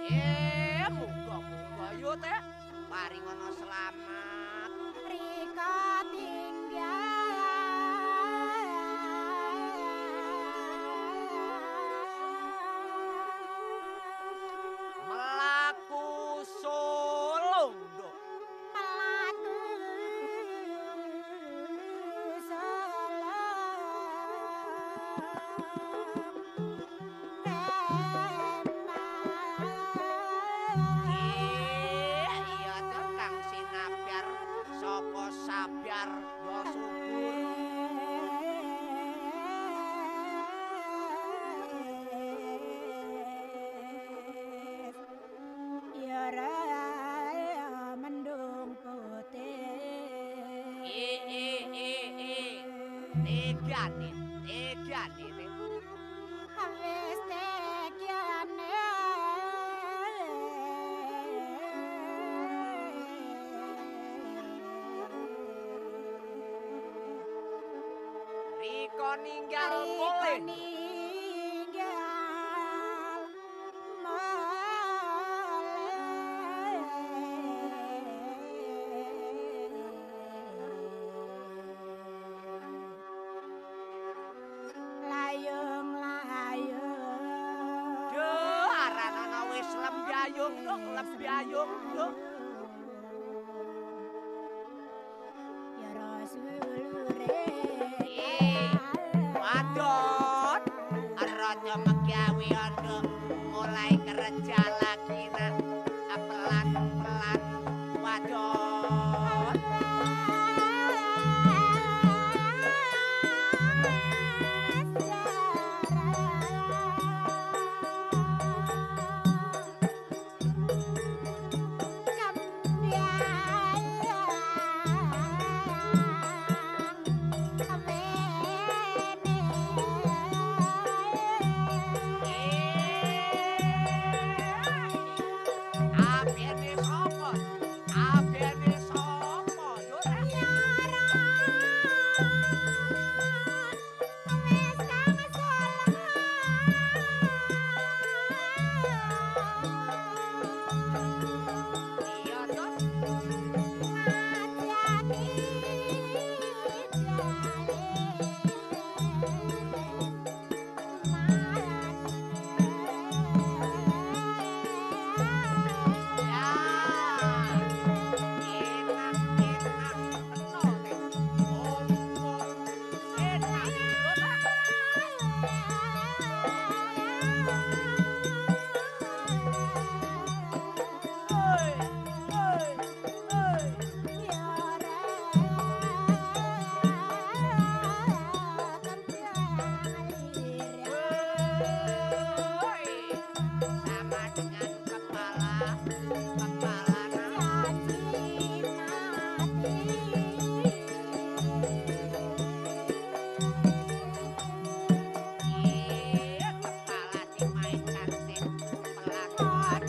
Muga-muga yo teh paringono selamat. Rika tinggal Melaku sulung do. melaku Iya tuh kang sinabyar sapa sabyar yo subur. mendung putih Tegane teh. wis tekyane Riko ninggal mulih. Duh, aranana wis lembyayung do. Wadon, raja Mekyawi ondo mulai kerja lagi nak pelan-pelan wadon. Abene sapa yo teh. Iya toh. Ya. Enak betul teh. Ompong enak yo teh. Sama dengan kepala kepala dimainkan teh pelan-pelan.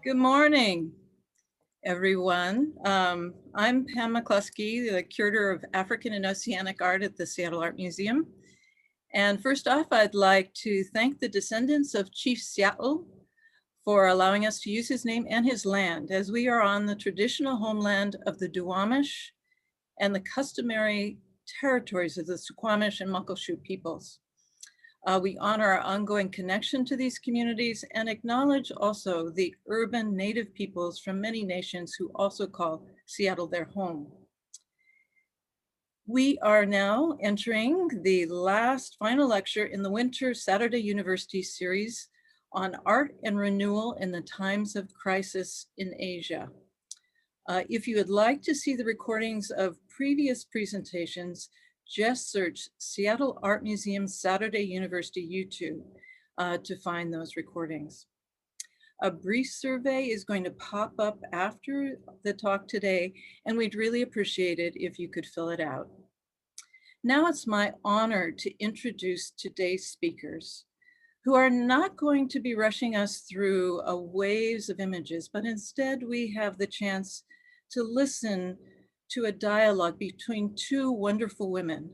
Good morning, everyone. I'm Pam Mccluskey, the Curator of African and Oceanic Art at the Seattle Art Museum. And first off, I'd like to thank the descendants of Chief Seattle for allowing us to use his name and his land, as we are on the traditional homeland of the Duwamish and the customary territories of the Suquamish and Muckleshoot peoples. We honor our ongoing connection to these communities and acknowledge also the urban native peoples from many nations who also call Seattle their home. We are now entering the last final lecture in the Winter Saturday University series on art and renewal in the times of crisis in Asia. If you would like to see the recordings of previous presentations, just search Seattle Art Museum Saturday University YouTube to find those recordings. A brief survey is going to pop up after the talk today, and we'd really appreciate it if you could fill it out. Now it's my honor to introduce today's speakers, who are not going to be rushing us through waves of images, but instead we have the chance to listen to a dialogue between two wonderful women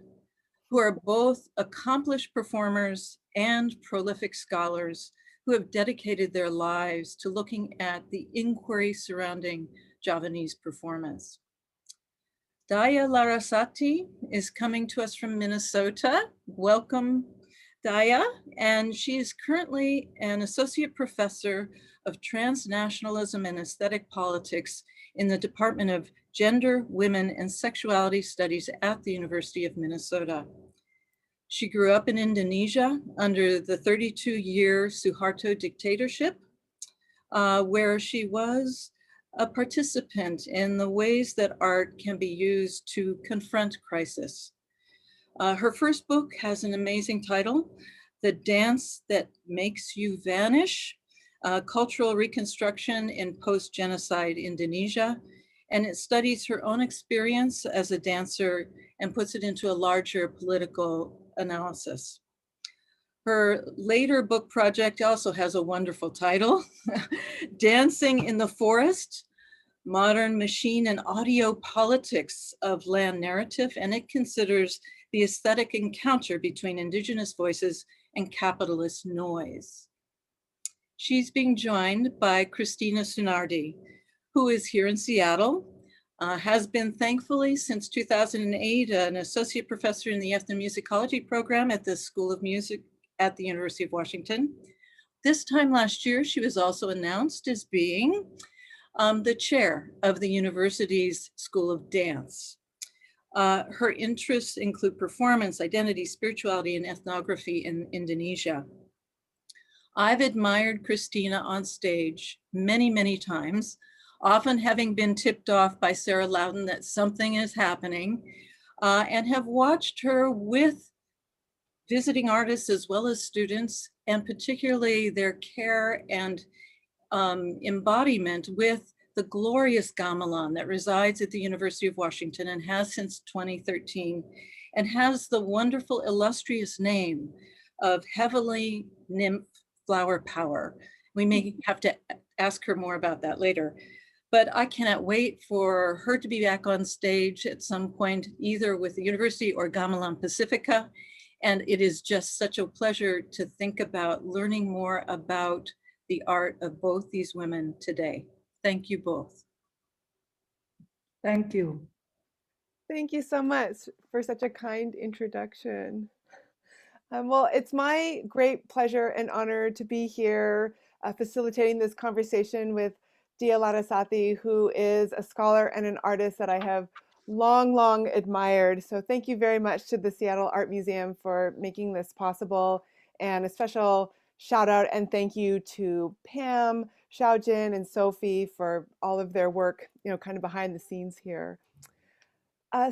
who are both accomplished performers and prolific scholars who have dedicated their lives to looking at the inquiry surrounding Javanese performance. Diyah Larasati is coming to us from Minnesota. Welcome, Diyah. And she is currently an associate professor of transnationalism and aesthetic politics in the Department of Gender, Women, and Sexuality Studies at the University of Minnesota. She grew up in Indonesia under the 32-year Suharto dictatorship, where she was a participant in the ways that art can be used to confront crisis. Her first book has an amazing title, The Dance That Makes You Vanish, Cultural Reconstruction in Post-Genocide Indonesia. And it studies her own experience as a dancer and puts it into a larger political analysis. Her later book project also has a wonderful title, Dancing in the Forest, Modern Machine and Audio Politics of Land Narrative, and it considers the aesthetic encounter between indigenous voices and capitalist noise. She's being joined by Christina Sunardi, who is here in Seattle, has been thankfully since 2008 an associate professor in the ethnomusicology program at the School of Music at the University of Washington. This time last year, she was also announced as being the chair of the university's School of Dance. Her interests include performance, identity, spirituality, and ethnography in Indonesia. I've admired Christina on stage many, many times, often having been tipped off by Sarah Loudon that something is happening, and have watched her with visiting artists as well as students, and particularly their care and embodiment with the glorious gamelan that resides at the University of Washington and has since 2013, and has the wonderful illustrious name of Heavenly Nymph Flower Power. We may have to ask her more about that later. But I cannot wait for her to be back on stage at some point, either with the university or Gamelan Pacifica. And it is just such a pleasure to think about learning more about the art of both these women today. Thank you both. Thank you. Thank you so much for such a kind introduction. Well, it's my great pleasure and honor to be here facilitating this conversation with Diyah Larasati, who is a scholar and an artist that I have long admired. So thank you very much to the Seattle Art Museum for making this possible, and a special shout out and thank you to Pam, Xiaojin, and Sophie for all of their work, kind of behind the scenes here.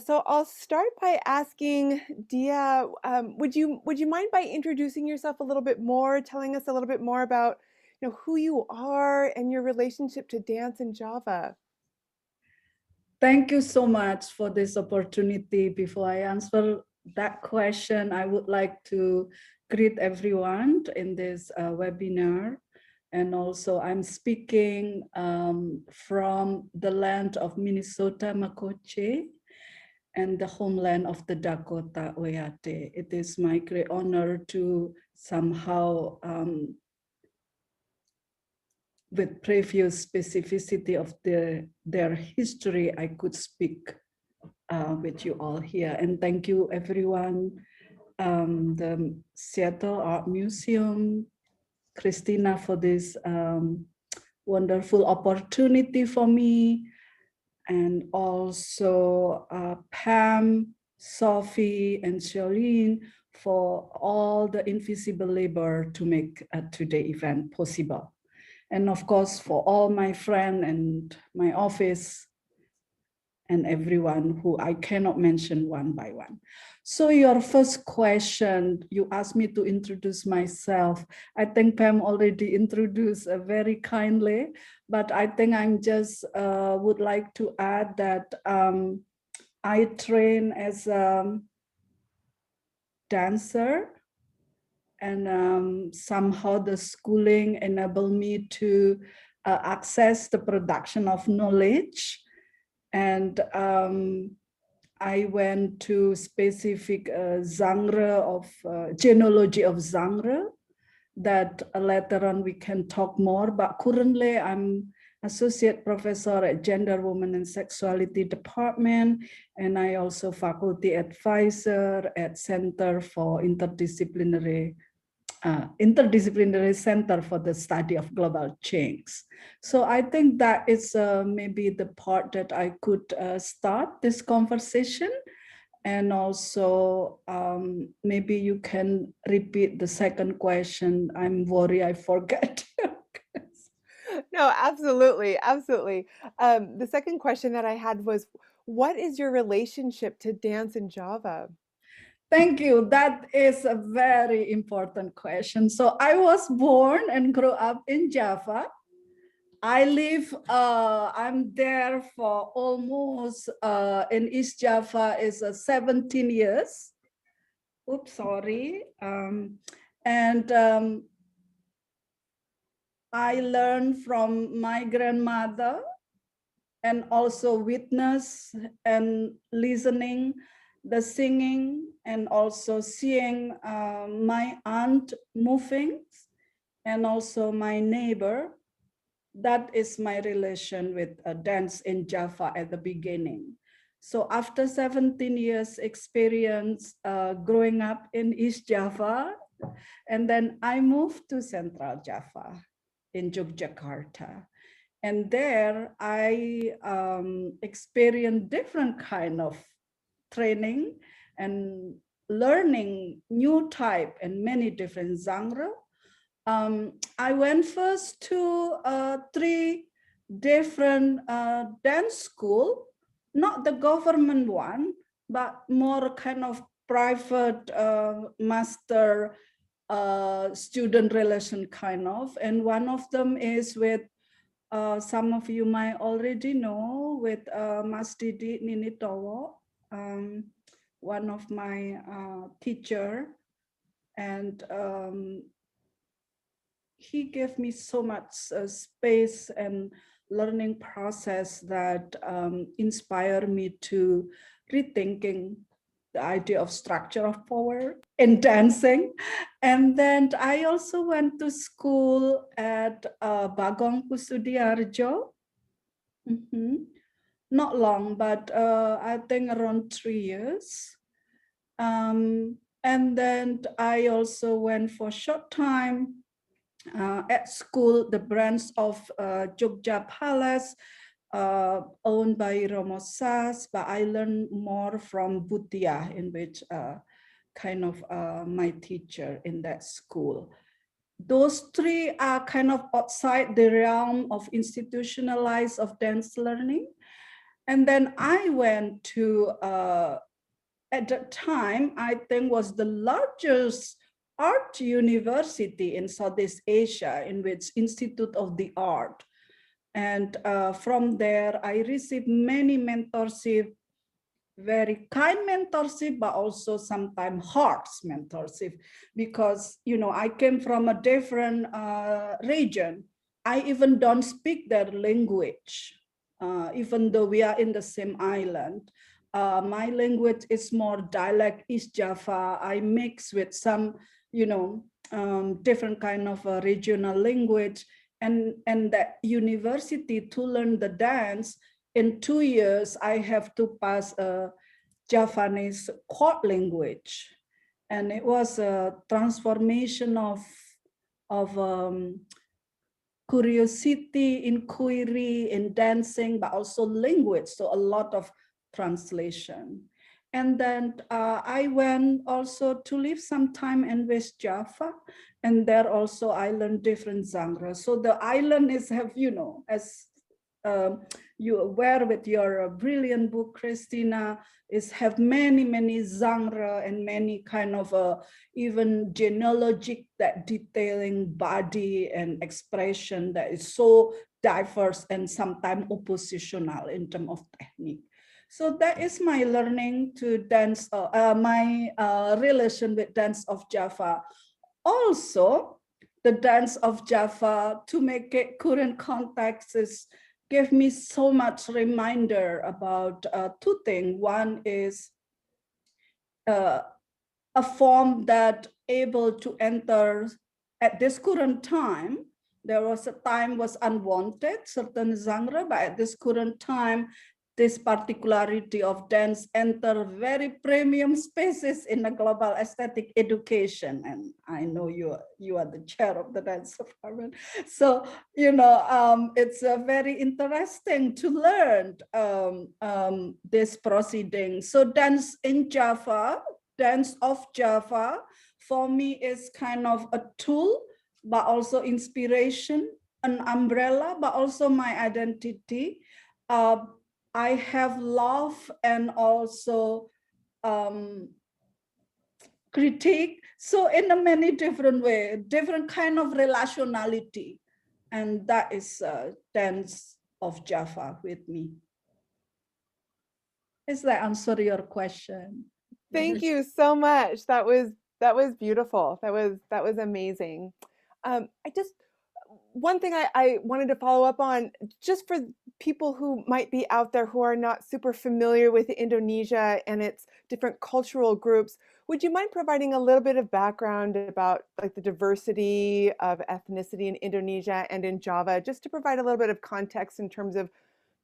So I'll start by asking Diyah, would you mind by introducing yourself a little bit more, telling us a little bit more about who you are and your relationship to dance in Java? Thank you so much for this opportunity. Before I answer that question, I would like to greet everyone in this webinar. And also I'm speaking from the land of Minnesota, Makoche, and the homeland of the Dakota Oyate. It is my great honor to somehow, with previous specificity of their history, I could speak with you all here. And thank you everyone, the Seattle Art Museum, Christina, for this wonderful opportunity for me, and also Pam, Sophie, and Charlene for all the invisible labor to make today's event possible. And of course, for all my friends and my office and everyone who I cannot mention one by one. So your first question, you asked me to introduce myself. I think Pam already introduced very kindly, but I think I'm just would like to add that I train as a dancer, and somehow the schooling enabled me to access the production of knowledge. And I went to specific genre of genealogy of genre that later on we can talk more, but currently I'm associate professor at Gender, Women and Sexuality department, and I also faculty advisor at Center for Interdisciplinary Center for the Study of Global Change. So I think that is maybe the part that I could start this conversation. And also maybe you can repeat the second question. I'm worried I forget. No, absolutely, absolutely. The second question that I had was, what is your relationship to dance in Java? Thank you. That is a very important question. So I was born and grew up in Java. I live, I'm there for almost, in East Java is 17 years. Oops, sorry. And I learned from my grandmother and also witness and listening the singing and also seeing my aunt moving and also my neighbor. That is my relation with dance in Java at the beginning. So after 17 years experience growing up in East Java, and then I moved to Central Java in Yogyakarta. And there I experienced different kind of training and learning new type and many different genre. I went first to 3 different dance school, not the government one, but more kind of private master student relation kind of. And one of them is with some of you might already know with Mas Didi Ninitowo, one of my teacher, and he gave me so much space and learning process that inspired me to rethinking the idea of structure of power in dancing. And then I also went to school at Bagong Kusudiarjo. Not long, but I think around 3 years. And then I also went for a short time at school, the branch of Jogja Palace, owned by Romo Sas, but I learned more from Butia, in which kind of my teacher in that school. Those 3 are kind of outside the realm of institutionalized of dance learning. And then I went to, at that time, I think was the largest art university in Southeast Asia, in which Institute of the Art. And from there, I received many mentorship, very kind mentorship, but also sometimes harsh mentorship, because I came from a different region. I even don't speak their language, even though we are in the same island. My language is more dialect East Java. I mix with some, different kind of regional language, and that university to learn the dance. In 2 years, I have to pass a Javanese court language, and it was a transformation of curiosity, inquiry, in dancing, but also language. So a lot of translation. And then I went also to live some time in West Java, and there also I learned different genres. So the island is have, as you're aware with your brilliant book, Christina, is have many genre and many kind of even genealogic that detailing body and expression that is so diverse and sometimes oppositional in terms of technique. So that is my learning to dance, my relation with dance of Java. Also, the dance of Java, to make it current context, is give me so much reminder about two things. One is a form that able to enter at this current time. There was a time was unwanted, certain genre, but at this current time, this particularity of dance enter very premium spaces in the global aesthetic education. And I know you are the chair of the dance department. So, you know, it's very interesting to learn this proceeding. So dance in Java, dance of Java, for me is kind of a tool, but also inspiration, an umbrella, but also my identity. I have love and also critique. So in a many different way, different kind of relationality. And that is dance of Java with me. Does that answer your question? Thank you so much. That was beautiful. That was amazing. I just one thing I wanted to follow up on, just for people who might be out there who are not super familiar with Indonesia and its different cultural groups, would you mind providing a little bit of background about like the diversity of ethnicity in Indonesia and in Java, just to provide a little bit of context in terms of,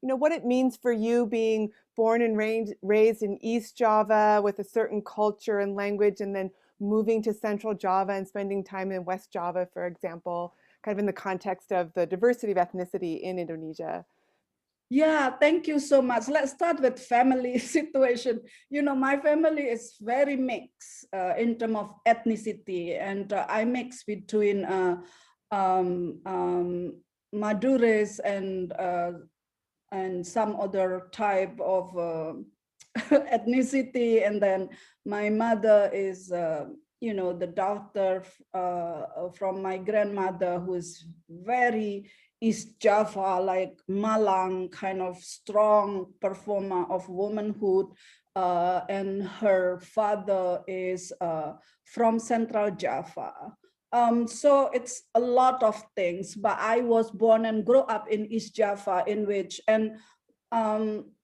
you know, what it means for you being born and raised in East Java with a certain culture and language, and then moving to Central Java and spending time in West Java, for example, kind of in the context of the diversity of ethnicity in Indonesia. Yeah, thank you so much. Let's start with family situation. You know, my family is very mixed in terms of ethnicity, and I mix between Madures and some other type of ethnicity. And then my mother is, you know, the daughter from my grandmother, who is very East Java, like Malang, kind of strong performer of womanhood. And her father is from Central Java. So it's a lot of things, but I was born and grew up in East Java, in which, and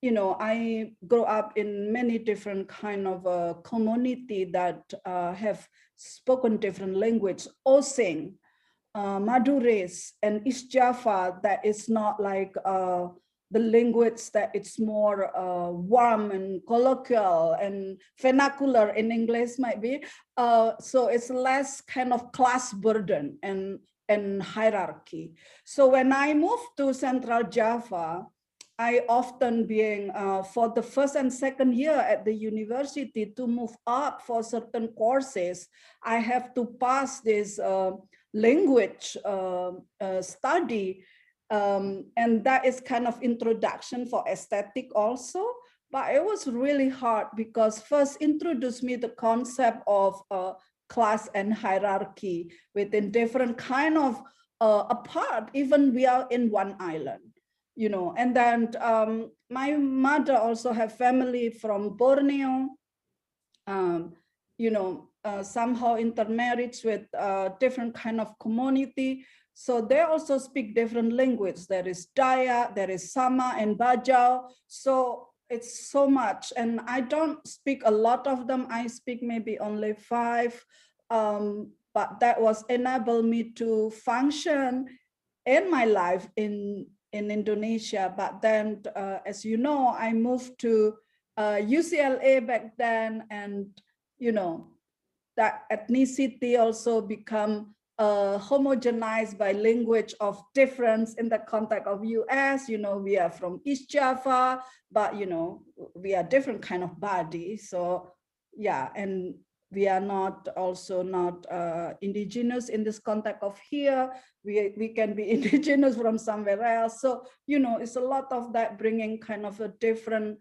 you know, I grew up in many different kind of community that have spoken different language. Osing, Madures, and East Java, that is not like the language that it's more warm and colloquial and vernacular in English might be. So it's less kind of class burden and hierarchy. So when I moved to Central Java, I often being for the first and second year at the university, to move up for certain courses, I have to pass this language study, and that is kind of introduction for aesthetic also. But it was really hard because first introduced me the concept of class and hierarchy within different kind of apart, even we are in one island, you know. And then my mother also have family from Borneo, you know, somehow intermarried with different kind of community. So they also speak different language. There is Dayak, there is Sama and Bajau. So it's so much. And I don't speak a lot of them. I speak maybe only 5. But that was enable me to function in my life in Indonesia. But then, as you know, I moved to UCLA back then, and you know, that ethnicity also become homogenized by language of difference in the context of US. You know, we are from East Java, but you know, we are different kind of body. So yeah, and we are not also not indigenous in this context of here. We can be indigenous from somewhere else. So, you know, it's a lot of that bringing kind of a different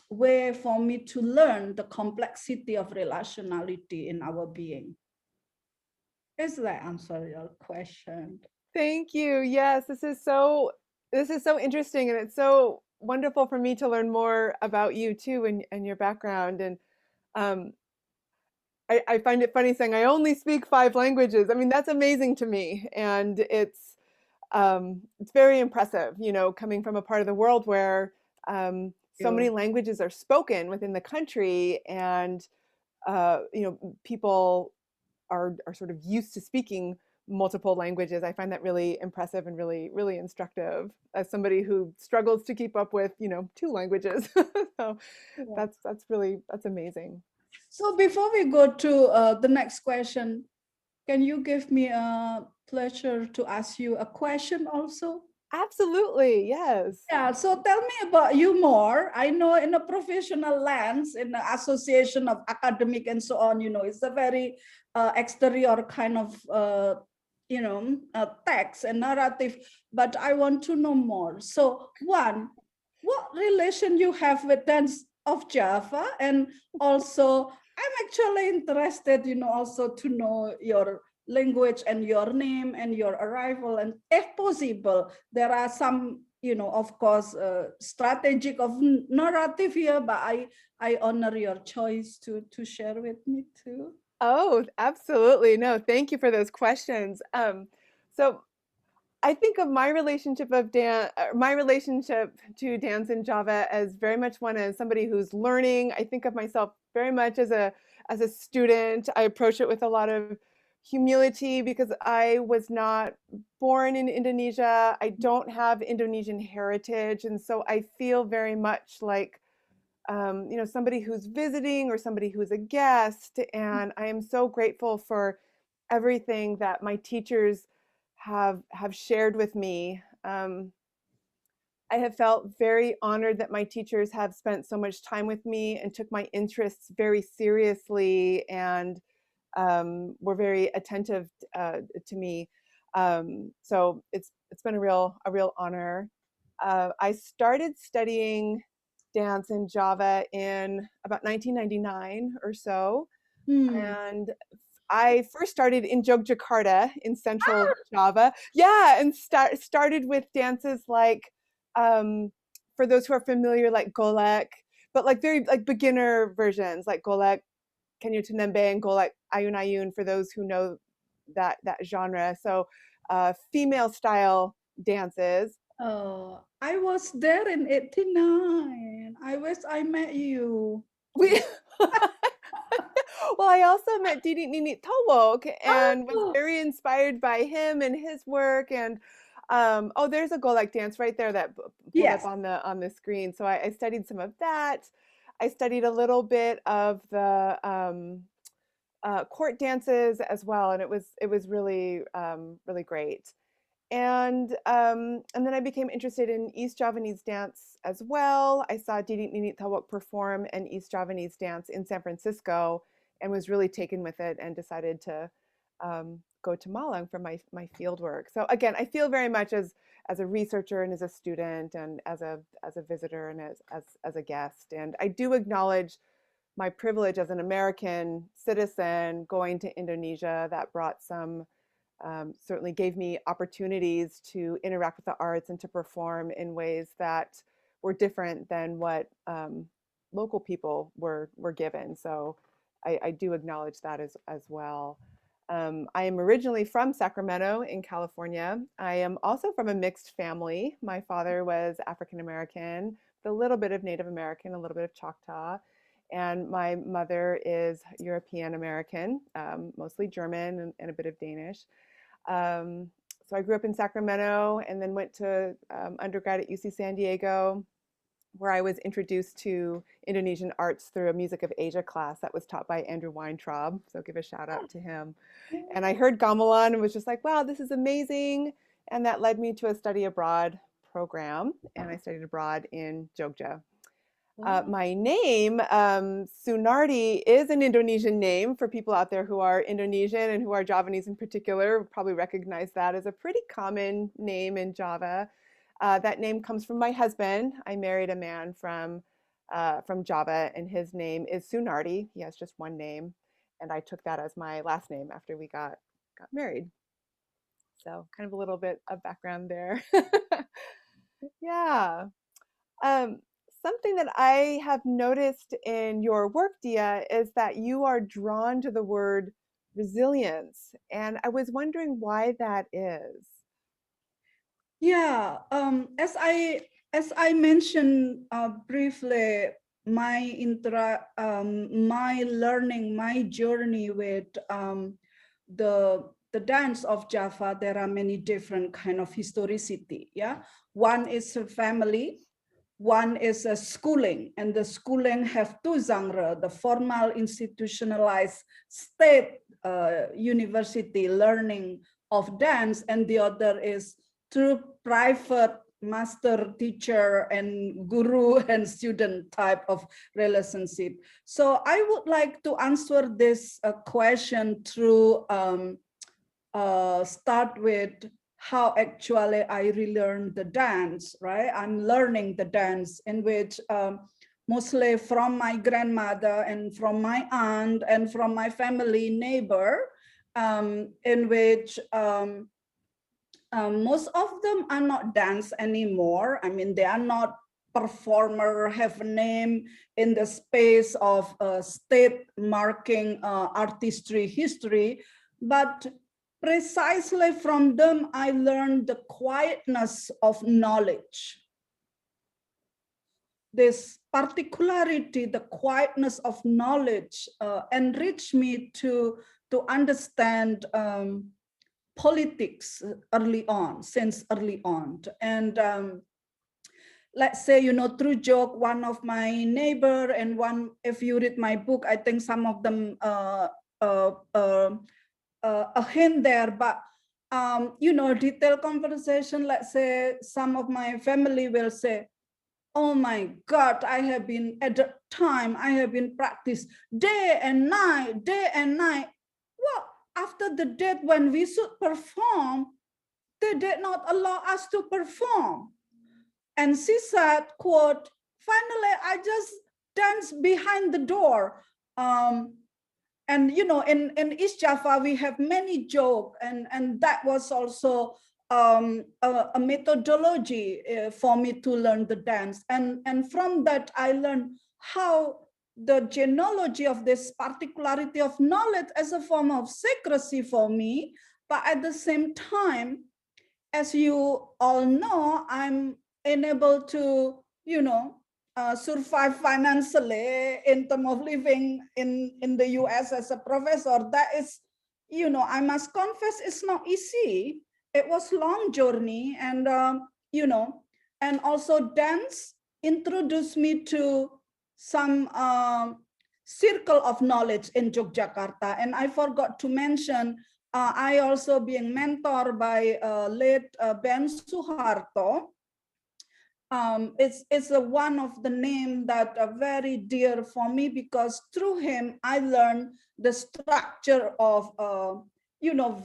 way for me to learn the complexity of relationality in our being. Does that answer your question? Thank you. Yes, this is so interesting, and it's so wonderful for me to learn more about you too, and your background. And um, I find it funny saying I only speak 5 languages. I mean, that's amazing to me, and it's very impressive, you know, coming from a part of the world where so many languages are spoken within the country, and you know, people are sort of used to speaking multiple languages. I find that really impressive and really instructive as somebody who struggles to keep up with, you know, 2 languages. So that's amazing. So before we go to the next question, can you give me a pleasure to ask you a question also? Absolutely, yes. Yeah, so tell me about you more. I know in a professional lens, in the association of academic and so on, you know, it's a very exterior kind of, you know, text and narrative, but I want to know more. So one, what relation you have with dance of Java? And also, I'm actually interested, you know, also to know your language and your name and your arrival. And if possible, there are some, you know, of course, strategic of narrative here, but I honor your choice to share with me too. Oh, absolutely. No, thank you for those questions. So I think of my relationship my relationship to dance in Java as very much one as somebody who's learning. I think of myself very much as a student. I approach it with a lot of humility because I was not born in Indonesia. I don't have Indonesian heritage, and so I feel very much like you know, somebody who's visiting or somebody who's a guest. And I am so grateful for everything that my teachers have shared with me. I have felt very honored that my teachers have spent so much time with me and took my interests very seriously, and were very attentive to me. So it's been a real honor. I started studying dance in Java in about 1999 or so, and I first started in Yogyakarta in central Java. Yeah, and started with dances like, for those who are familiar, like golek, but like very like beginner versions, like golek, Kenyu Tenembe, and golek ayun ayun for those who know that genre. So female style dances. Oh, I was there in 89. I wish I met you. We Well, I also met Didi Nini Towok and was very inspired by him and his work. And oh, there's a golek dance right there that pulled Yes. up on the screen. So I studied some of that. I studied a little bit of the court dances as well, and it was really really great. And then I became interested in East Javanese dance as well. I saw Didi Nini Tawak perform an East Javanese dance in San Francisco and was really taken with it and decided to go to Malang for my field work. So again, I feel very much as a researcher and as a student and as a visitor and as a guest. And I do acknowledge my privilege as an American citizen going to Indonesia. That brought some certainly gave me opportunities to interact with the arts and to perform in ways that were different than what local people were given. So I do acknowledge that as well. I am originally from Sacramento in California. I am also from a mixed family. My father was African American, with a little bit of Native American, a little bit of Choctaw. And my mother is European American, mostly German and a bit of Danish. So I grew up in Sacramento and then went to undergrad at UC San Diego, where I was introduced to Indonesian arts through a Music of Asia class that was taught by Andrew Weintraub. So give a shout out to him. And I heard gamelan and was just like, wow, this is amazing. And that led me to a study abroad program. And I studied abroad in Jogja. My name, Sunardi, is an Indonesian name. For people out there who are Indonesian and who are Javanese in particular, probably recognize that as a pretty common name in Java. That name comes from my husband. I married a man from Java, and his name is Sunardi. He has just one name, and I took that as my last name after we got married. So kind of a little bit of background there. Yeah. Um, Something that I have noticed in your work, Dia, is that you are drawn to the word resilience. And I was wondering why that is. Yeah, as I mentioned briefly, my learning, my journey with the dance of Java, there are many different kind of historicity. Yeah, one is a family, one is a schooling, and the schooling have two genres: the formal institutionalized state university learning of dance, and the other is through private master teacher and guru and student type of relationship. So I would like to answer this question through start with how actually I relearned the dance, right? I'm learning the dance in which mostly from my grandmother and from my aunt and from my family neighbor, in which most of them are not dance anymore. I mean, they are not performer, have a name in the space of state marking artistry history, but precisely from them, I learned the quietness of knowledge. This particularity, the quietness of knowledge enriched me to understand politics since early on. And let's say, through joke, one of my neighbor and one, if you read my book, I think some of them a hint there, but detailed conversation, let's say some of my family will say, oh my God, I have been at the time, I have been practiced day and night. Well, after the death when we should perform, they did not allow us to perform. And she said, quote, finally, I just danced behind the door. And in East Java, we have many jokes, and that was also a methodology for me to learn the dance. And from that, I learned how the genealogy of this particularity of knowledge as a form of secrecy for me. But at the same time, as you all know, I'm unable to, survive financially in terms of living in the US as a professor. That is, I must confess, it's not easy. It was a long journey, and and also dance introduced me to some circle of knowledge in Yogyakarta. And I forgot to mention, I also being mentored by late Ben Suharto. It's one of the name that are very dear for me, because through him I learned the structure of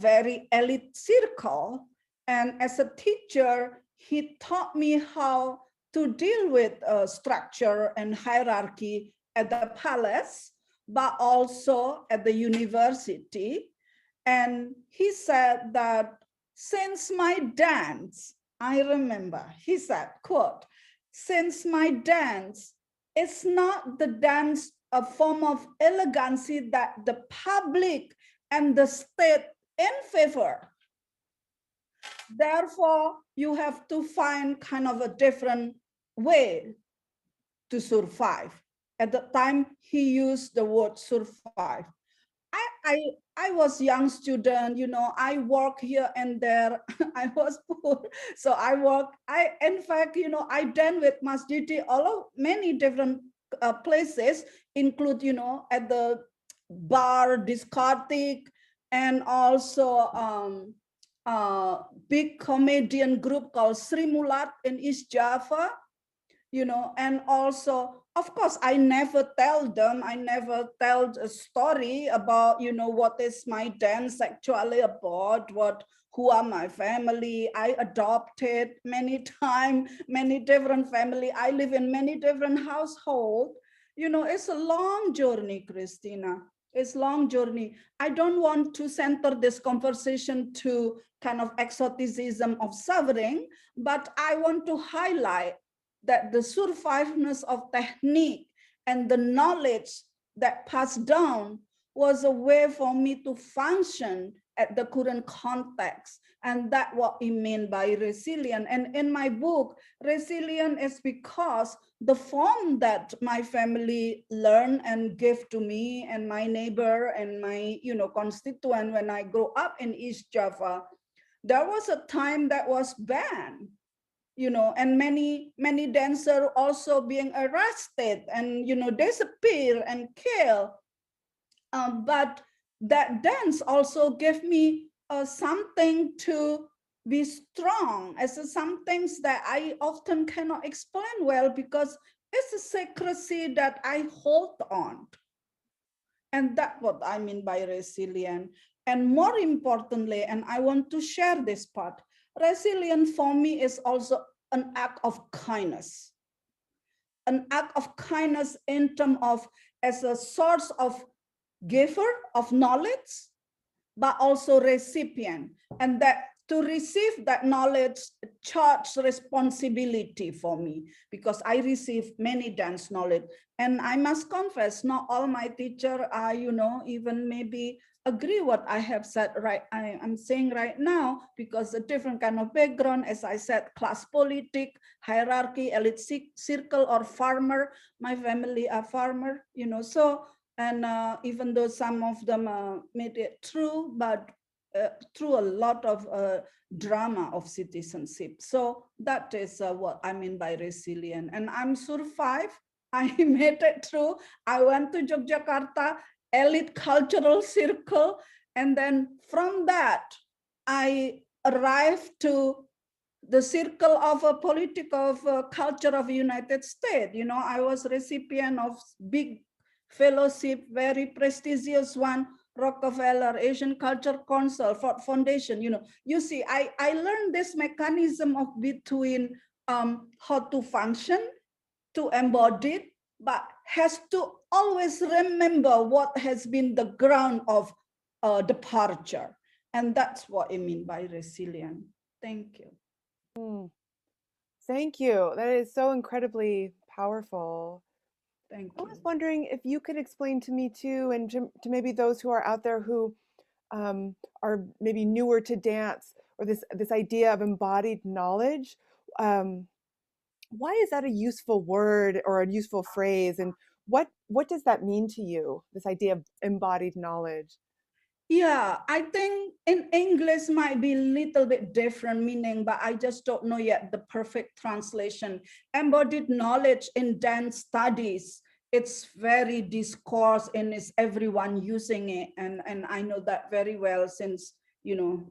very elite circle, and as a teacher he taught me how to deal with structure and hierarchy at the palace, but also at the university. And he said that since my dance, I remember, he said, quote, since my dance is not the dance a form of elegancy that the public and the state in favor, therefore you have to find kind of a different way to survive. At the time he used the word survive. I was young student, I work here and there. I was poor, so in fact, I done with Masjidi all of many different places, include, at the bar, discotheque, and also big comedian group called Sri Mulat in East Java, and also of course, I never tell them, I never tell a story about, what is my dance actually about, who are my family. I adopted many times, many different family. I live in many different households. It's a long journey, Christina. It's long journey. I don't want to center this conversation to kind of exoticism of suffering, but I want to highlight that the surviveness of technique and the knowledge that passed down was a way for me to function at the current context. And that's what I mean by resilient. And in my book, resilient is because the form that my family learned and gave to me and my neighbor and my constituent when I grew up in East Java, there was a time that was banned, and many dancers also being arrested and disappear and kill. But that dance also gave me something to be strong, as some things that I often cannot explain well because it's a secrecy that I hold on. And that's what I mean by resilient. And more importantly, and I want to share this part, resilient for me is also an act of kindness. An act of kindness in terms of as a source of giver of knowledge, but also recipient. And that to receive that knowledge charge responsibility for me because I receive many dance knowledge. And I must confess, not all my teacher are, even maybe agree what I have said I'm saying right now, because a different kind of background, as I said, class politic, hierarchy, elite circle, or farmer. My family are farmer, so, and even though some of them made it through, but through a lot of drama of citizenship. So that is what I mean by resilient. And I'm survived. I made it through. I went to Yogyakarta, elite cultural circle. And then from that, I arrived to the circle of a political culture of the United States. I was recipient of big fellowship, very prestigious one, Rockefeller, Asian Culture Council, Ford Foundation. You see, I learned this mechanism of between how to function, to embody it, but has to always remember what has been the ground of departure. And that's what I mean by resilient. Thank you. Thank you. That is so incredibly powerful. Thank I you. was wondering if you could explain to me too, and to maybe those who are out there who are maybe newer to dance, or this idea of embodied knowledge. Why is that a useful word or a useful phrase, and what does that mean to you? This idea of embodied knowledge. Yeah, I think in English might be a little bit different meaning, but I just don't know yet the perfect translation. Embodied knowledge in dance studies, it's very discourse and is everyone using it. And I know that very well since,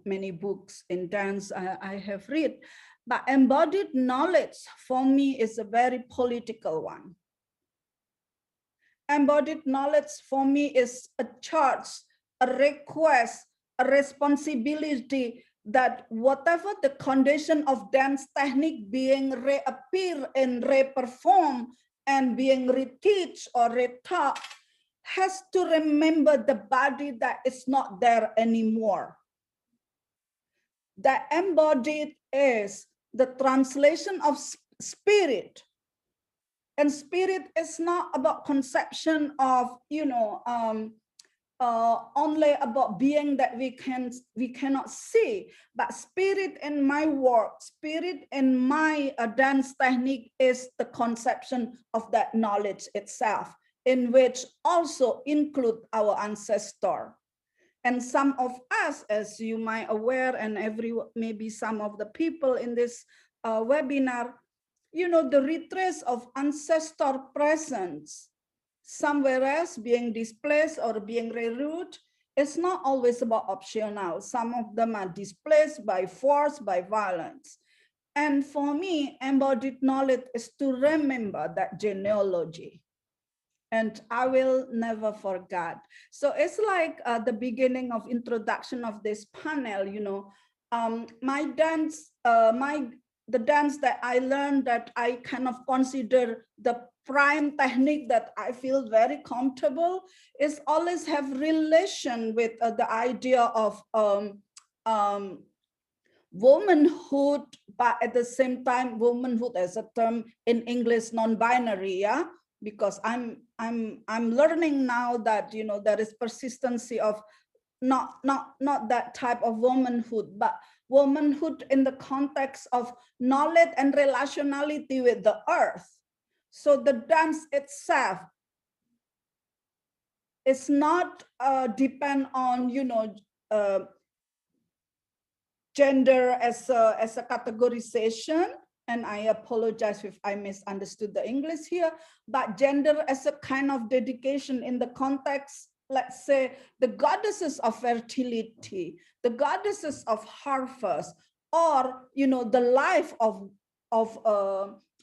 many books in dance I have read. But embodied knowledge for me is a very political one. Embodied knowledge for me is a charge, a request, a responsibility that whatever the condition of dance technique being reappear and reperform and being reteach or retaught has to remember the body that is not there anymore. The embodied is the translation of spirit. And spirit is not about conception of, only about being that we cannot see, but spirit in my work, spirit in my dance technique is the conception of that knowledge itself, in which also include our ancestor. And some of us, as you might aware, and maybe some of the people in this webinar, the retrace of ancestor presence somewhere else, being displaced or being rerouted, it's not always about optional. Some of them are displaced by force, by violence. And for me, embodied knowledge is to remember that genealogy. And I will never forget. So it's like the beginning of introduction of this panel, you know, my dance, the dance that I learned that I kind of consider the prime technique that I feel very comfortable is always have relation with the idea of womanhood, but at the same time, womanhood as a term in English non-binary, yeah, because I'm learning now that, you know, there is persistency of not that type of womanhood, but womanhood in the context of knowledge and relationality with the earth. So the dance itself is not depend on, you know, gender as a categorization, and I apologize if I misunderstood the English here, but gender as a kind of dedication in the context, let's say, the goddesses of fertility, the goddesses of harvest, or, you know, the life of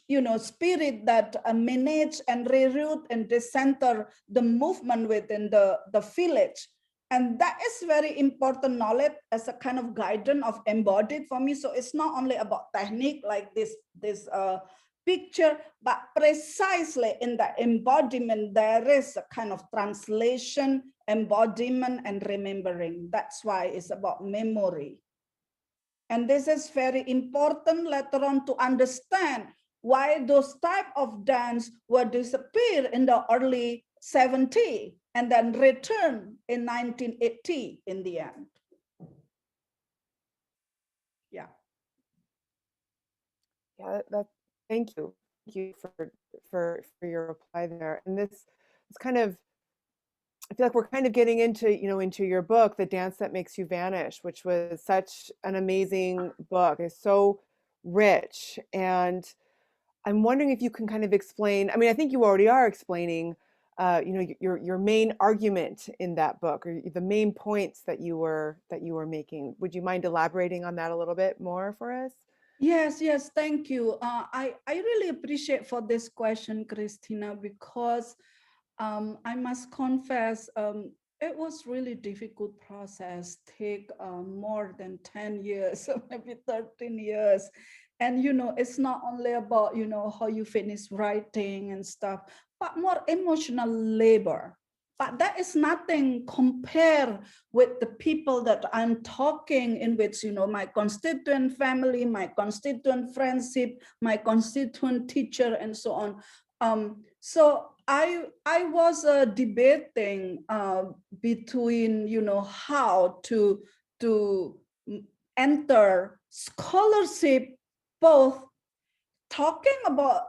you know, spirit that manage and reroute and decenter the movement within the village. And that is very important knowledge as a kind of guidance of embodied for me. So it's not only about technique like this picture, but precisely in the embodiment, there is a kind of translation, embodiment, and remembering. That's why it's about memory. And this is very important later on to understand why those type of dance were disappear in the early 70s and then return in 1980 in the end. Yeah. Yeah, thank you. Thank you for your reply there. And this kind of, I feel like we're kind of getting into, you know, into your book, The Dance That Makes You Vanish, which was such an amazing book. It's so rich. And I'm wondering if you can kind of explain, I mean, I think you already are explaining, you know, your main argument in that book, or the main points that you were making. Would you mind elaborating on that a little bit more for us? Yes, thank you. I really appreciate for this question, Christina, because I must confess, it was really difficult process, take more than 10 years, maybe 13 years. And, you know, it's not only about, you know, how you finish writing and stuff, but more emotional labor. But that is nothing compared with the people that I'm talking in which, you know, my constituent family, my constituent friendship, my constituent teacher, and so on. So I was debating between, you know, how to enter scholarship, both talking about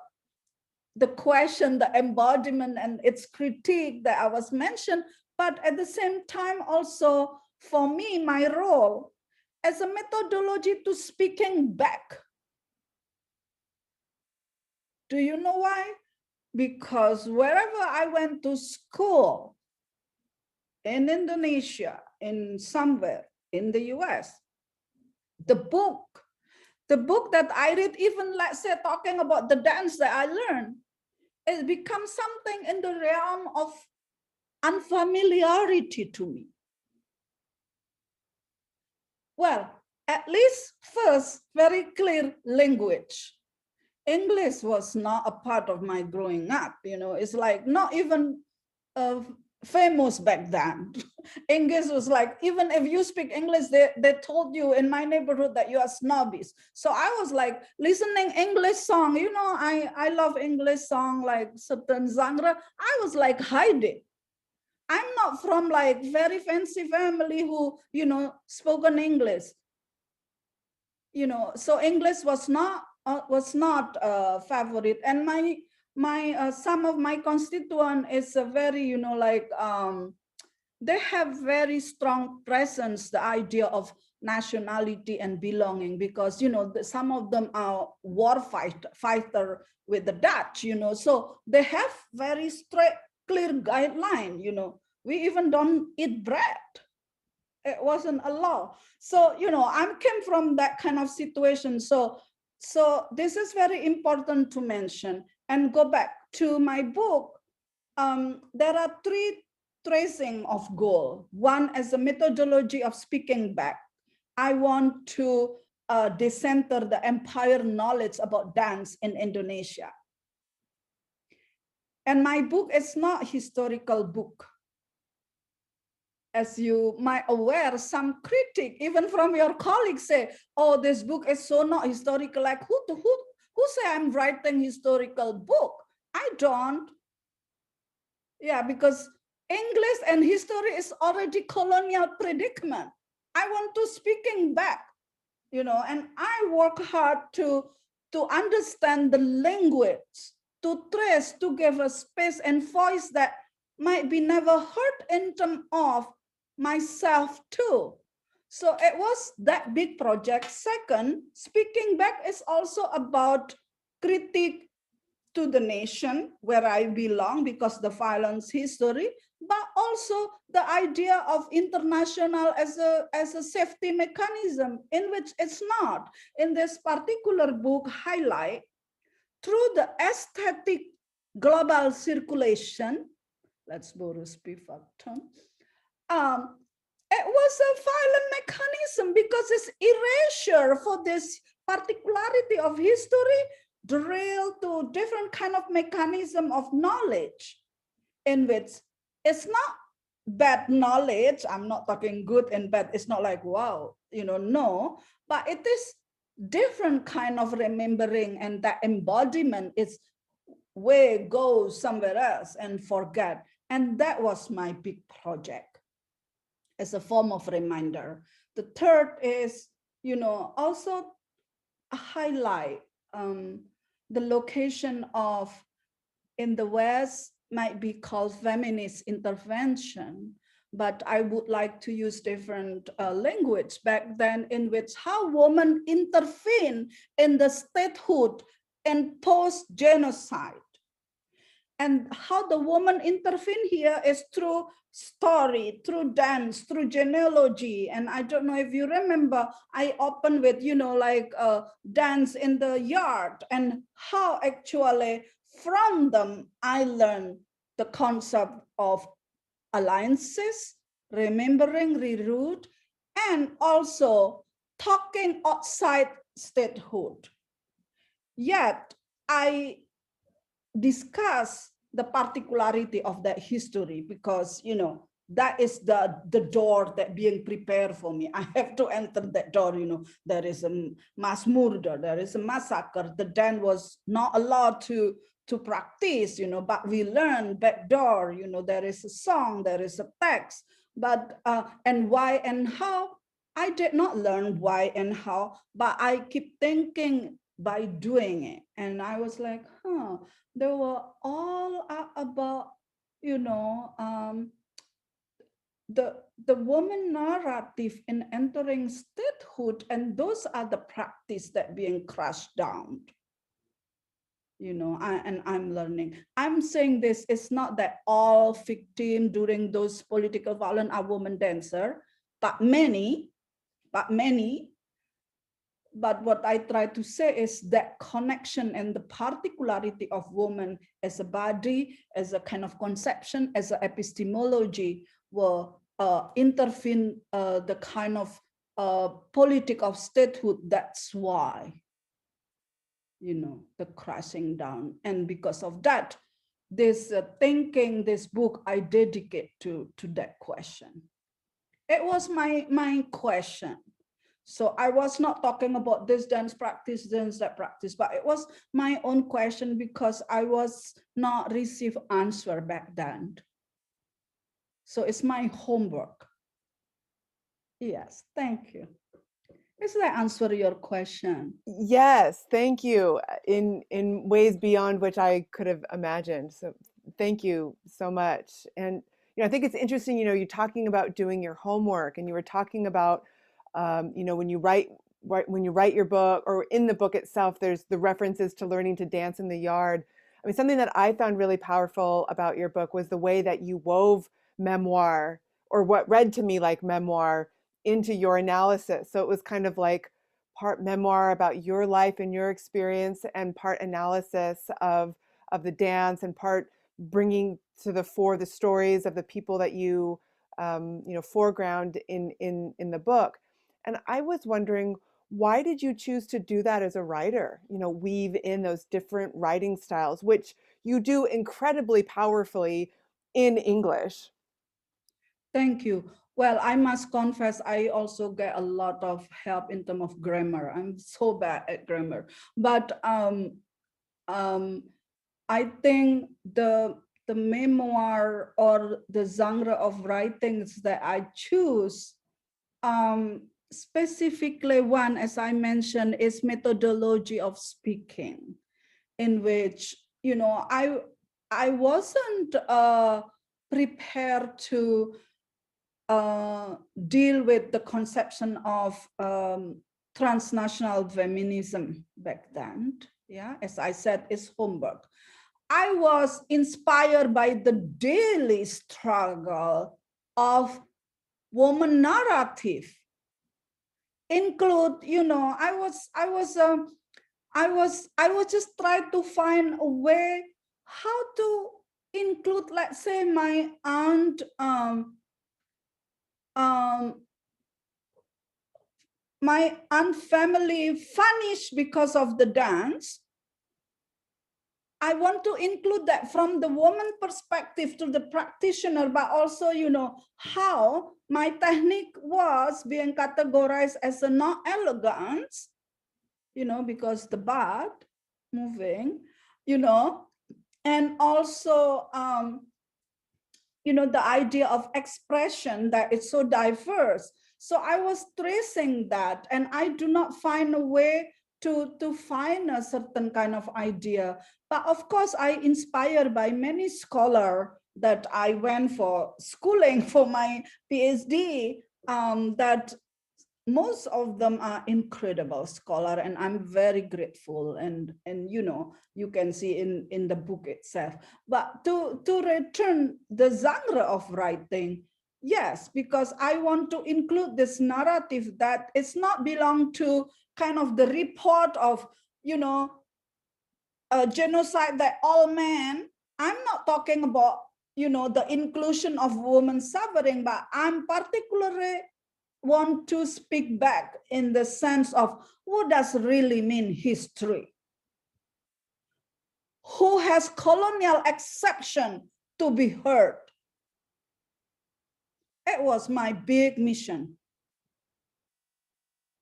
the question, the embodiment and its critique that I was mentioned, but at the same time also for me, my role as a methodology to speaking back. Do you know why? Because wherever I went to school, in Indonesia, in somewhere in the US, the book that I read, even let's say talking about the dance that I learned, it becomes something in the realm of unfamiliarity to me. Well, at least first, very clear language. English was not a part of my growing up, you know, it's like not even famous back then. English was like, even if you speak English, they told you in my neighborhood that you are snobbish. So I was like listening English song, you know, I love English song, like certain genre. I was like hiding. I'm not from like very fancy family who, you know, spoken English. You know, so English was not favorite. And my some of my constituent is a very, you know, like they have very strong presence, the idea of nationality and belonging, because, you know, some of them are war fighter with the Dutch, you know, so they have very straight, clear guideline, you know, we even don't eat bread. It wasn't a law. So, you know, I came from that kind of situation. So So this is very important to mention. And go back to my book. There are three tracing of goal. One is a methodology of speaking back. I want to decenter the empire knowledge about dance in Indonesia. And my book is not historical book. As you might aware, some critic, even from your colleagues, say, "Oh, this book is so not historical." Like who say I'm writing historical book? I don't. Yeah, because English and history is already colonial predicament. I want to speaking back, and I work hard to understand the language, to trace, to give a space and voice that might be never heard in terms of myself too. So it was that big project. Second, speaking back is also about critique to the nation where I belong because the violence history, but also the idea of international as a safety mechanism, in which it's not. In this particular book highlight, through the aesthetic global circulation, let's borrow Spivak term, it was a violent mechanism because it's erasure for this particularity of history, drill to different kind of mechanism of knowledge, in which it's not bad knowledge. I'm not talking good and bad. It's not like, wow, no, but it is different kind of remembering, and that embodiment is way go somewhere else and forget. And that was my big project as a form of reminder. The third is, also a highlight the location of, in the West, might be called feminist intervention, but I would like to use different language back then, in which how women intervene in the statehood and post-genocide. And how the woman intervene here is through story, through dance, through genealogy. And I don't know if you remember, I opened with, like dance in the yard, and how actually from them I learned the concept of alliances, remembering, reroute, and also talking outside statehood. Yet I discuss the particularity of that history because, that is the door that being prepared for me. I have to enter that door. There is a mass murder, there is a massacre. The Dan was not allowed to practice, but we learn back door. There is a song, there is a text, but and why and how. I did not learn why and how, but I keep thinking by doing it. And I was like, they were all about, the woman narrative in entering statehood, and those are the practice that being crushed down. And I'm learning. I'm saying this is not that all victims during those political violence are women dancer, but many. But what I try to say is that connection and the particularity of woman as a body, as a kind of conception, as an epistemology will intervene the kind of politic of statehood. That's why, the crashing down. And because of that, this thinking, this book, I dedicate to that question. It was my question. So I was not talking about this dance practice, that practice, but it was my own question because I was not receive answer back then. So it's my homework. Yes, thank you. Does that answer your question? Yes, thank you. In ways beyond which I could have imagined. So thank you so much. And I think it's interesting. You're talking about doing your homework, and you were talking about when you write your book, or in the book itself, there's the references to learning to dance in the yard. I mean, something that I found really powerful about your book was the way that you wove memoir, or what read to me like memoir, into your analysis. So it was kind of like part memoir about your life and your experience, and part analysis of the dance, and part bringing to the fore the stories of the people that you foreground in the book. And I was wondering, why did you choose to do that as a writer? Weave in those different writing styles, which you do incredibly powerfully in English. Thank you. Well, I must confess, I also get a lot of help in terms of grammar. I'm so bad at grammar, but I think the memoir or the genre of writings that I choose, specifically one, as I mentioned, is methodology of speaking, in which I wasn't prepared to deal with the conception of transnational feminism back then. Yeah, as I said, it's homework. I was inspired by the daily struggle of woman narrative. Include, I was just trying to find a way how to include, let's say, my aunt, my aunt family vanished because of the dance. I want to include that from the woman perspective to the practitioner, but also, how my technique was being categorized as a non-elegance, because the butt moving, and also, the idea of expression that it's so diverse. So I was tracing that, and I do not find a way to find a certain kind of idea. But of course, I inspired by many scholars that I went for schooling for my PhD, that most of them are incredible scholars, and I'm very grateful. And you can see in the book itself. But to return the genre of writing, yes, because I want to include this narrative that it's not belong to kind of the report of a genocide that all men. I'm not talking about the inclusion of women suffering, but I'm particularly want to speak back in the sense of what does really mean history? Who has colonial exception to be heard? It was my big mission.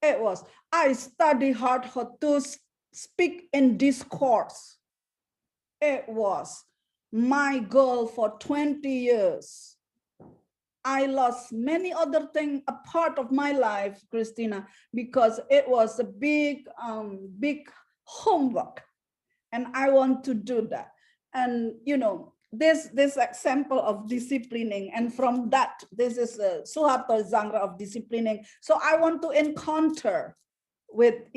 It was, I study hard how to speak in discourse. It was my goal for 20 years. I lost many other things, a part of my life, Christina, because it was a big homework, and I want to do that. And this example of disciplining, and from that, this is a Suharto genre of disciplining. So I want to encounter with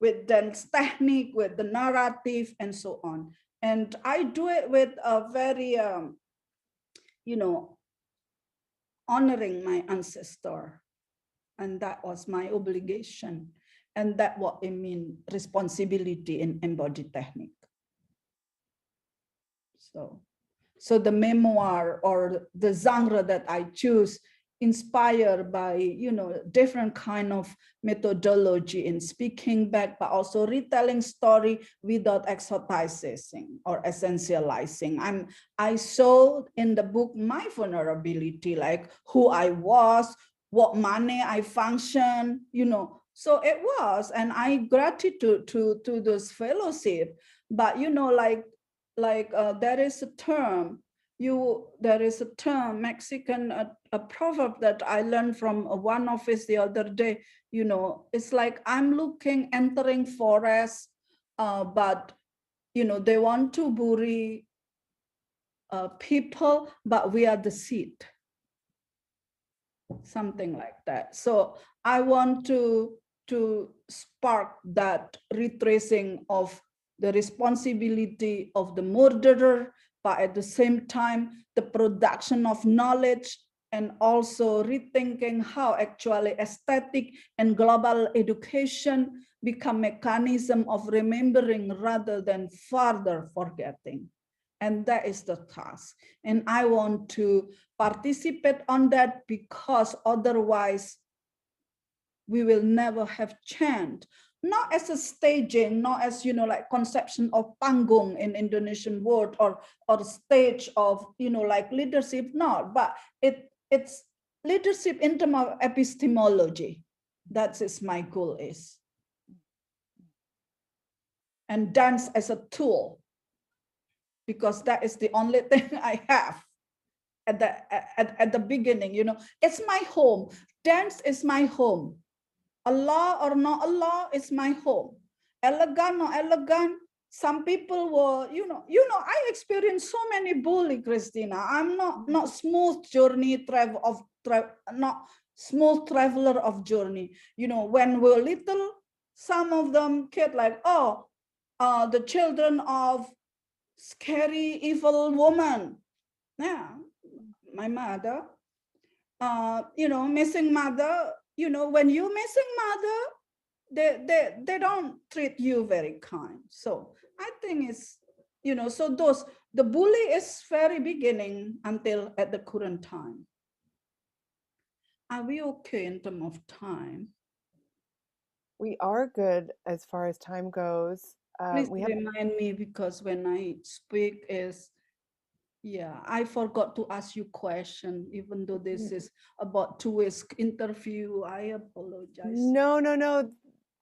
with dance technique, with the narrative, and so on. And I do it with a very honoring my ancestor, and that was my obligation, and that what I mean responsibility in embodied technique. So the memoir or the genre that I choose inspired by different kind of methodology in speaking back, but also retelling story without exotizing or essentializing. I saw in the book my vulnerability, like who I was, what money I function, so it was, and I gratitude to those fellowship. But there is a term, Mexican, a proverb that I learned from one office the other day. It's like I'm entering forest, but they want to bury people, but we are the seed, something like that. So I want to spark that retracing of the responsibility of the murderer, but at the same time, the production of knowledge and also rethinking how actually aesthetic and global education become mechanism of remembering rather than further forgetting. And that is the task. And I want to participate on that because otherwise we will never have chant, not as a staging, not as, you know, like conception of panggung in Indonesian word or stage of, you know, like leadership, not, but it's leadership in terms of epistemology. That is my goal is. And dance as a tool, because that is the only thing I have at the beginning, you know, it's my home. Dance is my home. Allah or not Allah is my home. Elegant or elegant, some people were, you know, I experienced so many bully, Christina. I'm not smooth journey not smooth traveler of journey. You know, when we're little, some of them kid like, oh, the children of scary, evil woman. Yeah, my mother, you know, missing mother, you know, when you missing mother, they don't treat you very kind. So I think it's, you know, so the bully is very beginning until at the current time. Are we okay in terms of time? We are good as far as time goes. Please remind me, because when I speak is, yeah, I forgot to ask you question, even though this is about 2 weeks interview. I apologize. No.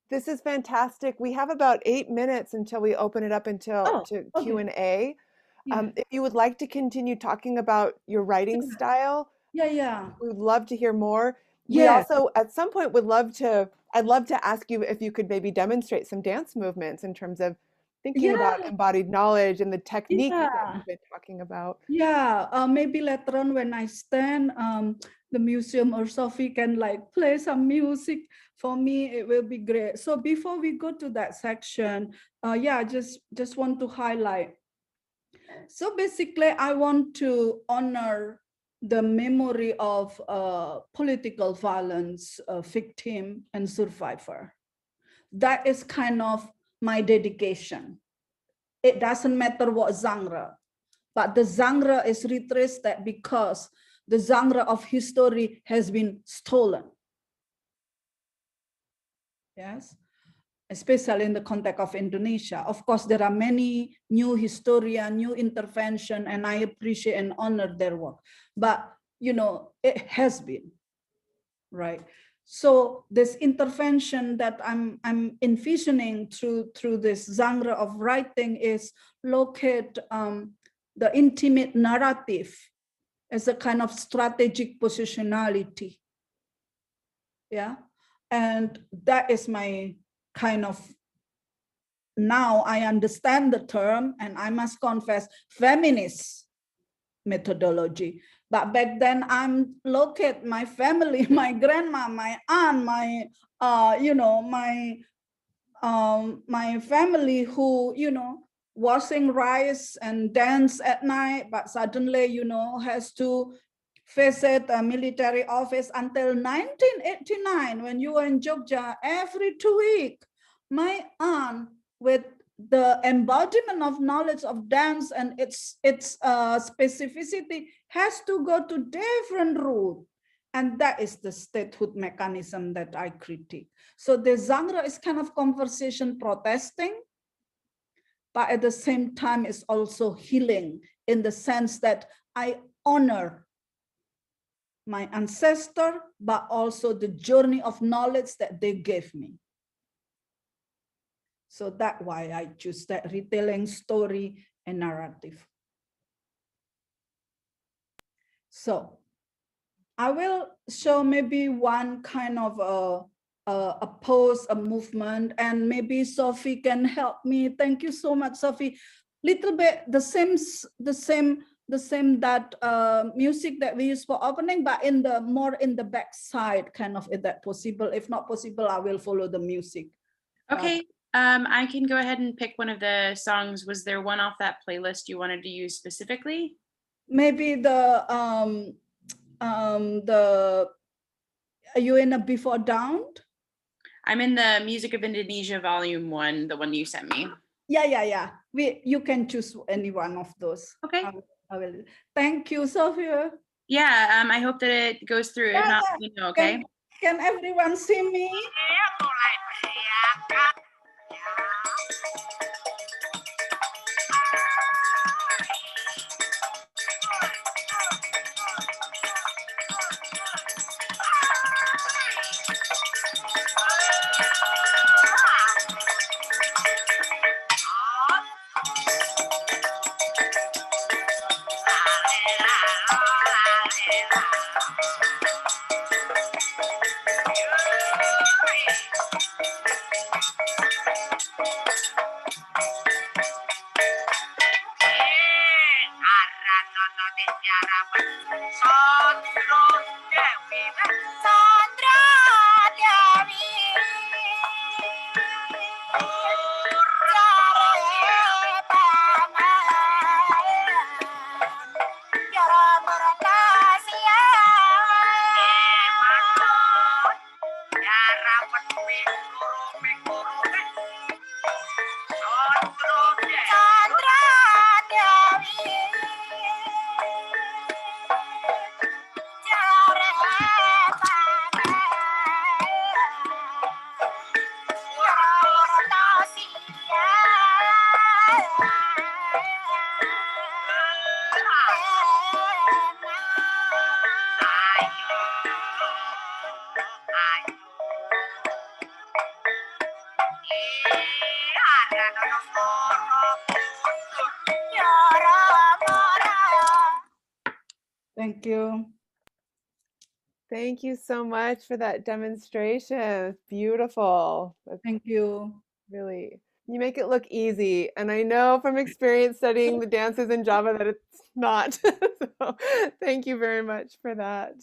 This is fantastic. We have about 8 minutes until we open it up to Q&A. Yeah. If you would like to continue talking about your writing style, yeah, we would love to hear more. Yeah. We also, at some point, I'd love to ask you if you could maybe demonstrate some dance movements in terms of thinking about embodied knowledge and the techniques that you've been talking about. Yeah, maybe later on when I stand, the museum or Sophie can like play some music for me. It will be great. So before we go to that section, yeah, just want to highlight. So basically, I want to honor the memory of political violence victim and survivor. That is kind of my dedication. It doesn't matter what genre, but the genre is retraced that because the genre of history has been stolen. Yes, especially in the context of Indonesia. Of course, there are many new historians, new intervention, and I appreciate and honor their work. But, you know, it has been, right? So this intervention that I'm envisioning through this genre of writing is locate the intimate narrative as a kind of strategic positionality. Yeah, and that is my kind of, now I understand the term, and I must confess, feminist methodology. But back then, I'm locate my family, my grandma, my aunt, my you know, my family who, you know, washing rice and dance at night, but suddenly, you know, has to visit a military office until 1989 when you were in Jogja every 2 weeks. My aunt, with the embodiment of knowledge of dance and its specificity, has to go to different route. And that is the statehood mechanism that I critique. So the genre is kind of conversation protesting, but at the same time it's also healing in the sense that I honor my ancestor, but also the journey of knowledge that they gave me. So that's why I choose that retelling story and narrative. So I will show maybe one kind of a pose, a movement, and maybe Sophie can help me. Thank you so much, Sophie. Little bit the same that music that we use for opening, but in the more in the back side, kind of, is that possible? If not possible, I will follow the music. Okay, I can go ahead and pick one of the songs. Was there one off that playlist you wanted to use specifically? Maybe the Are you in a Before Dawn? I'm in the Music of Indonesia Volume 1, the one you sent me. Yeah. You can choose any one of those. Okay. I will. Thank you, Sophia. Yeah, I hope that it goes through. If not, let me know, okay? Can everyone see me? Dia mulai bersiapkan. Thank you. Thank you so much for that demonstration. It's beautiful. That's Thank you. really, you make it look easy. And I know from experience studying the dances in Java that it's not. So thank you very much for that.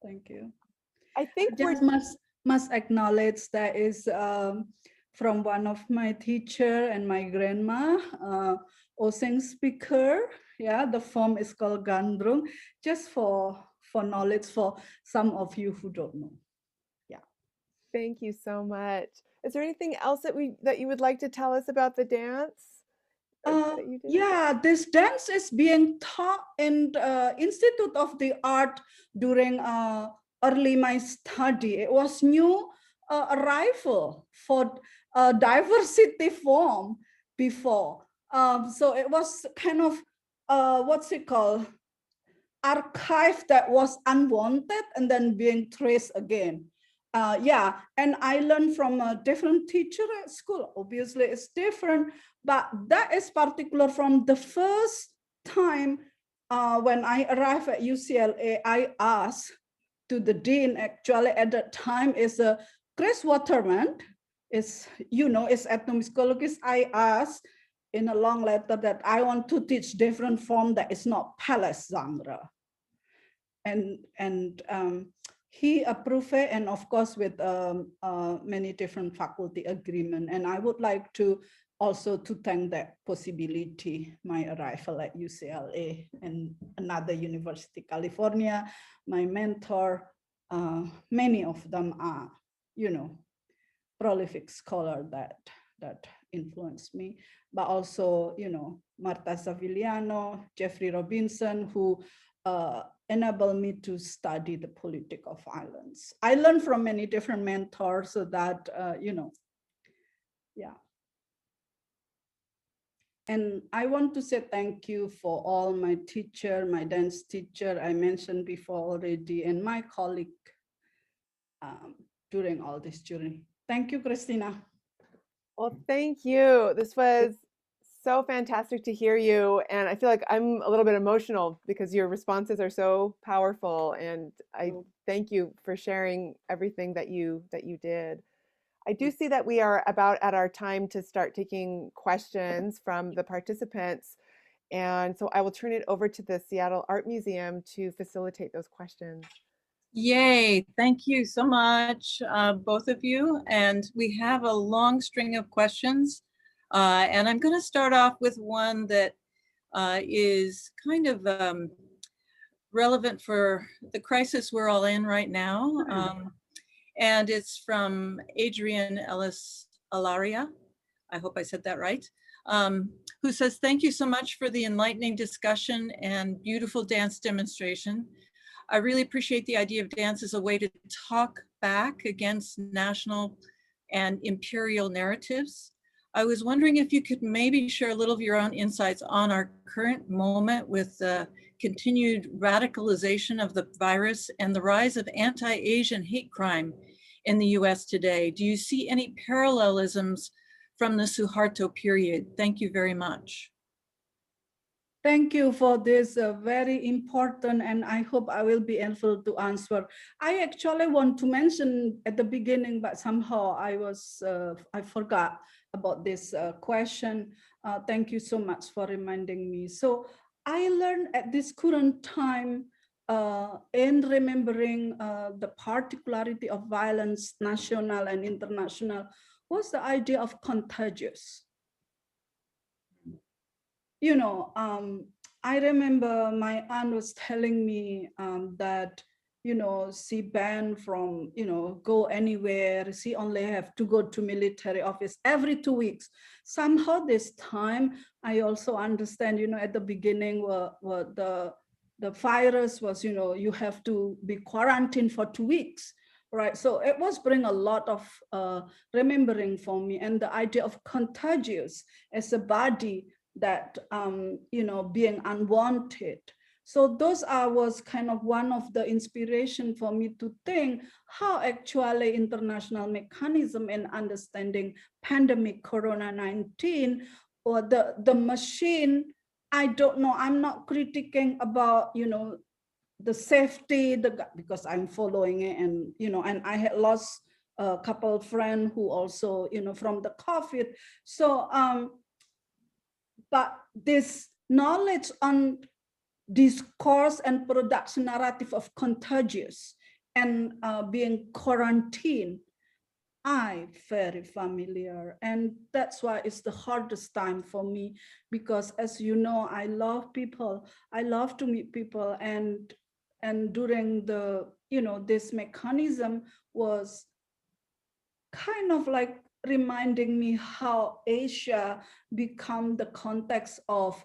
Thank you. I think Just must acknowledge that is from one of my teacher and my grandma, Oseng speaker. Yeah, the form is called Gandrung, just for knowledge for some of you who don't know. Yeah. Thank you so much. Is there anything else that you would like to tell us about the dance? That you did? Yeah, this dance is being taught in the Institute of the Art during early my study. It was new arrival for diversity form before. So it was kind of, what's it called? Archive that was unwanted and then being traced again. Yeah, and I learned from a different teacher at school. Obviously, it's different, but that is particular from the first time when I arrived at UCLA. I asked to the dean, actually at that time is Chris Waterman, is ethnomusicologist. I asked in a long letter that I want to teach different form that is not palace genre. And he approved it, and of course with many different faculty agreement. And I would like to also to thank that possibility, my arrival at UCLA and another University, California, my mentor, many of them are, prolific scholar that influenced me, but also, Marta Saviliano, Jeffrey Robinson, who enabled me to study the politics of violence. I learned from many different mentors, so that, yeah. And I want to say thank you for all my teacher, my dance teacher, I mentioned before already, and my colleague during all this journey. Thank you, Christina. Well, thank you. This was so fantastic to hear you. And I feel like I'm a little bit emotional because your responses are so powerful. And I thank you for sharing everything that you did. I do see that we are about at our time to start taking questions from the participants. And so I will turn it over to the Seattle Art Museum to facilitate those questions. Yay, thank you so much, both of you. And we have a long string of questions. And I'm going to start off with one that is kind of relevant for the crisis we're all in right now. And it's from Adrienne Ellis Alaria. I hope I said that right. Who says, thank you so much for the enlightening discussion and beautiful dance demonstration. I really appreciate the idea of dance as a way to talk back against national and imperial narratives. I was wondering if you could maybe share a little of your own insights on our current moment with the continued radicalization of the virus and the rise of anti-Asian hate crime in the US today. Do you see any parallelisms from the Suharto period? Thank you very much. Thank you for this very important, and I hope I will be able to answer. I actually want to mention at the beginning, but somehow I forgot about this question. Thank you so much for reminding me. So I learned at this current time in remembering the particularity of violence, national and international, was the idea of contagious. You know, I remember my aunt was telling me that, you know, she banned from, you know, go anywhere. She only have to go to military office every 2 weeks. Somehow this time, I also understand, you know, at the beginning, the virus was, you know, you have to be quarantined for 2 weeks. Right, so it was bring a lot of remembering for me, and the idea of contagious as a body that you know, being unwanted. So those was kind of one of the inspiration for me to think how actually international mechanism in understanding pandemic Corona-19 or the machine. I don't know, I'm not critiquing about, you know, the safety, because I'm following it, and you know, and I had lost a couple of friends who also, you know, from the COVID. So but this knowledge on discourse and production narrative of contagious and being quarantined, I'm very familiar, and that's why it's the hardest time for me, because as you know, I love people, I love to meet people, and during the, you know, this mechanism was kind of like reminding me how Asia become the context of,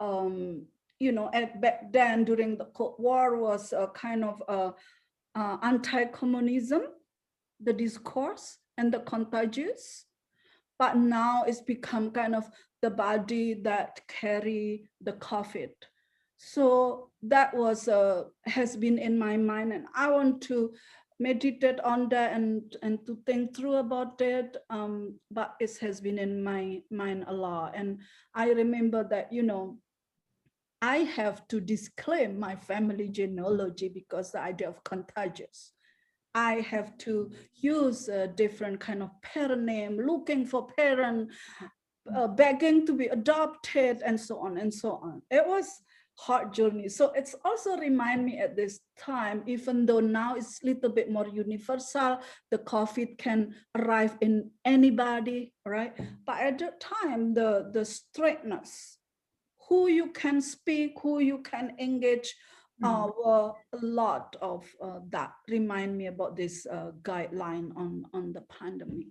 you know, back then during the Cold War was a kind of anti-communism, the discourse and the contagious, but now it's become kind of the body that carry the COVID. So that was has been in my mind, and I want to meditate on that and to think through about it. But it has been in my mind a lot, and I remember that, you know, I have to disclaim my family genealogy because the idea of contagious. I have to use a different kind of parent name, looking for parent, begging to be adopted, and so on and so on. It was hard journey. So it's also remind me at this time, even though now it's a little bit more universal, the COVID can arrive in anybody, right? But at the time, the straightness, who you can speak, who you can engage, were a lot of that remind me about this guideline on the pandemic.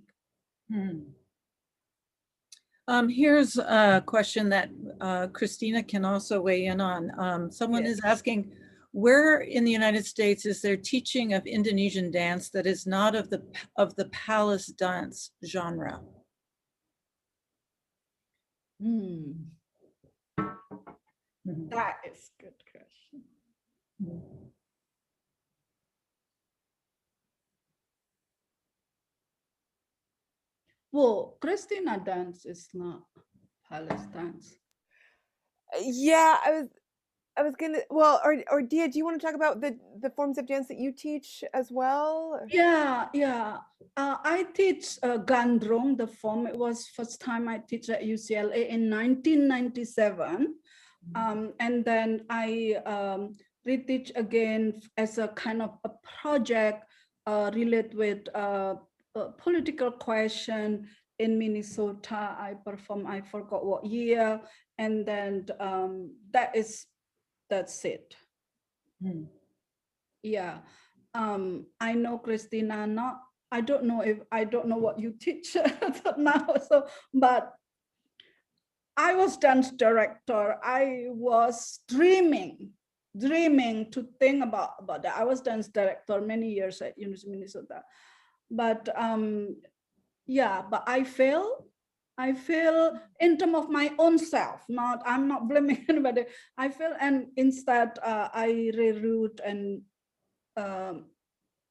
Here's a question that Christina can also weigh in on. Someone is asking, where in the United States is there teaching of Indonesian dance that is not of the palace dance genre? That is a good question. Well, Christina dance is not palace dance. Yeah, I was gonna, well, or Diyah, do you want to talk about the forms of dance that you teach as well? Yeah. I teach Gandrung, the form. It was first time I teach at UCLA in 1997. And then I reteach again as a kind of a project related with a political question in Minnesota. I performed, I forgot what year. And then that's it. Hmm. Yeah, I know Christina. I don't know what you teach now. So, but I was dance director. I was dreaming to think about that. I was dance director many years at University of Minnesota, but yeah, but I fail in terms of my own self. I'm not blaming anybody. I fail, and instead I reroute and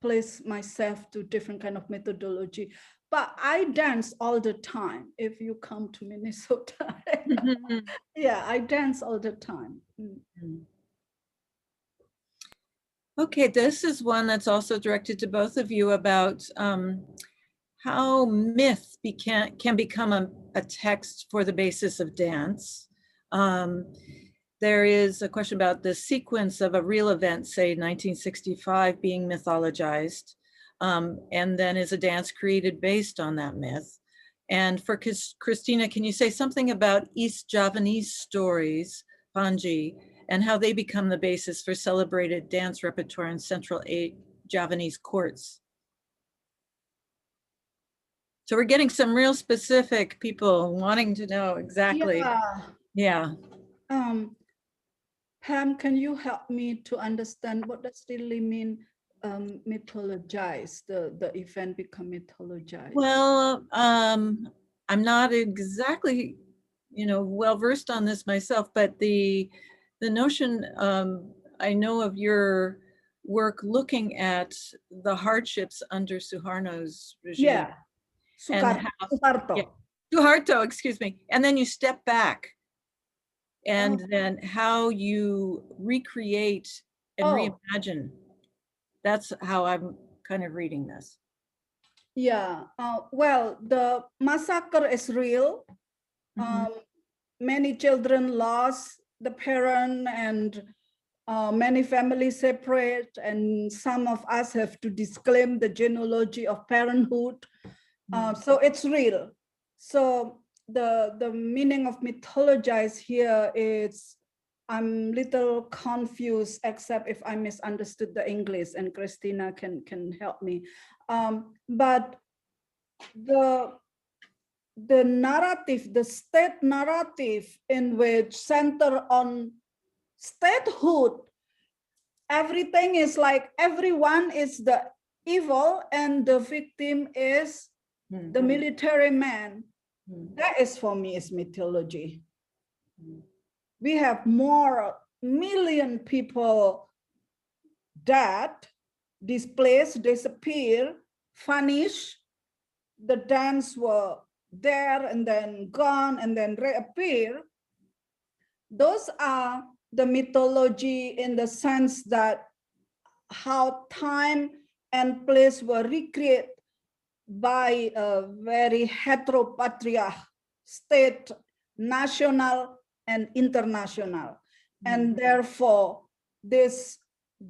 place myself to different kind of methodology. But I dance all the time. If you come to Minnesota, yeah, I dance all the time. Okay, this is one that's also directed to both of you about how myth can become a text for the basis of dance. There is a question about the sequence of a real event, say 1965, being mythologized, and then is a dance created based on that myth. And for Christina, can you say something about East Javanese stories, Punji, and how they become the basis for celebrated dance repertoire in Central Javanese courts? So we're getting some real specific people wanting to know exactly. Yeah. Pam, can you help me to understand what does really mean mythologize, the event become mythologized? Well, I'm not exactly, well versed on this myself, but the notion, I know of your work looking at the hardships under Suharto's regime. Yeah, Suharto, excuse me. And then you step back, and then how you recreate and reimagine. That's how I'm kind of reading this. Yeah, well, the massacre is real. Many children lost the parent, and many families separate, and some of us have to disclaim the genealogy of parenthood. So it's real. So the meaning of mythologize here is, I'm little confused, except if I misunderstood the English, and Christina can help me. But the narrative, the state narrative, in which center on statehood, everything is like everyone is the evil and the victim is the military man. That is, for me, is mythology. We have more million people dead, displaced, disappear, vanished. The dance were there and then gone and then reappear. Those are the mythology, in the sense that how time and place were recreated by a very heteropatriarch state, national and international. And therefore, this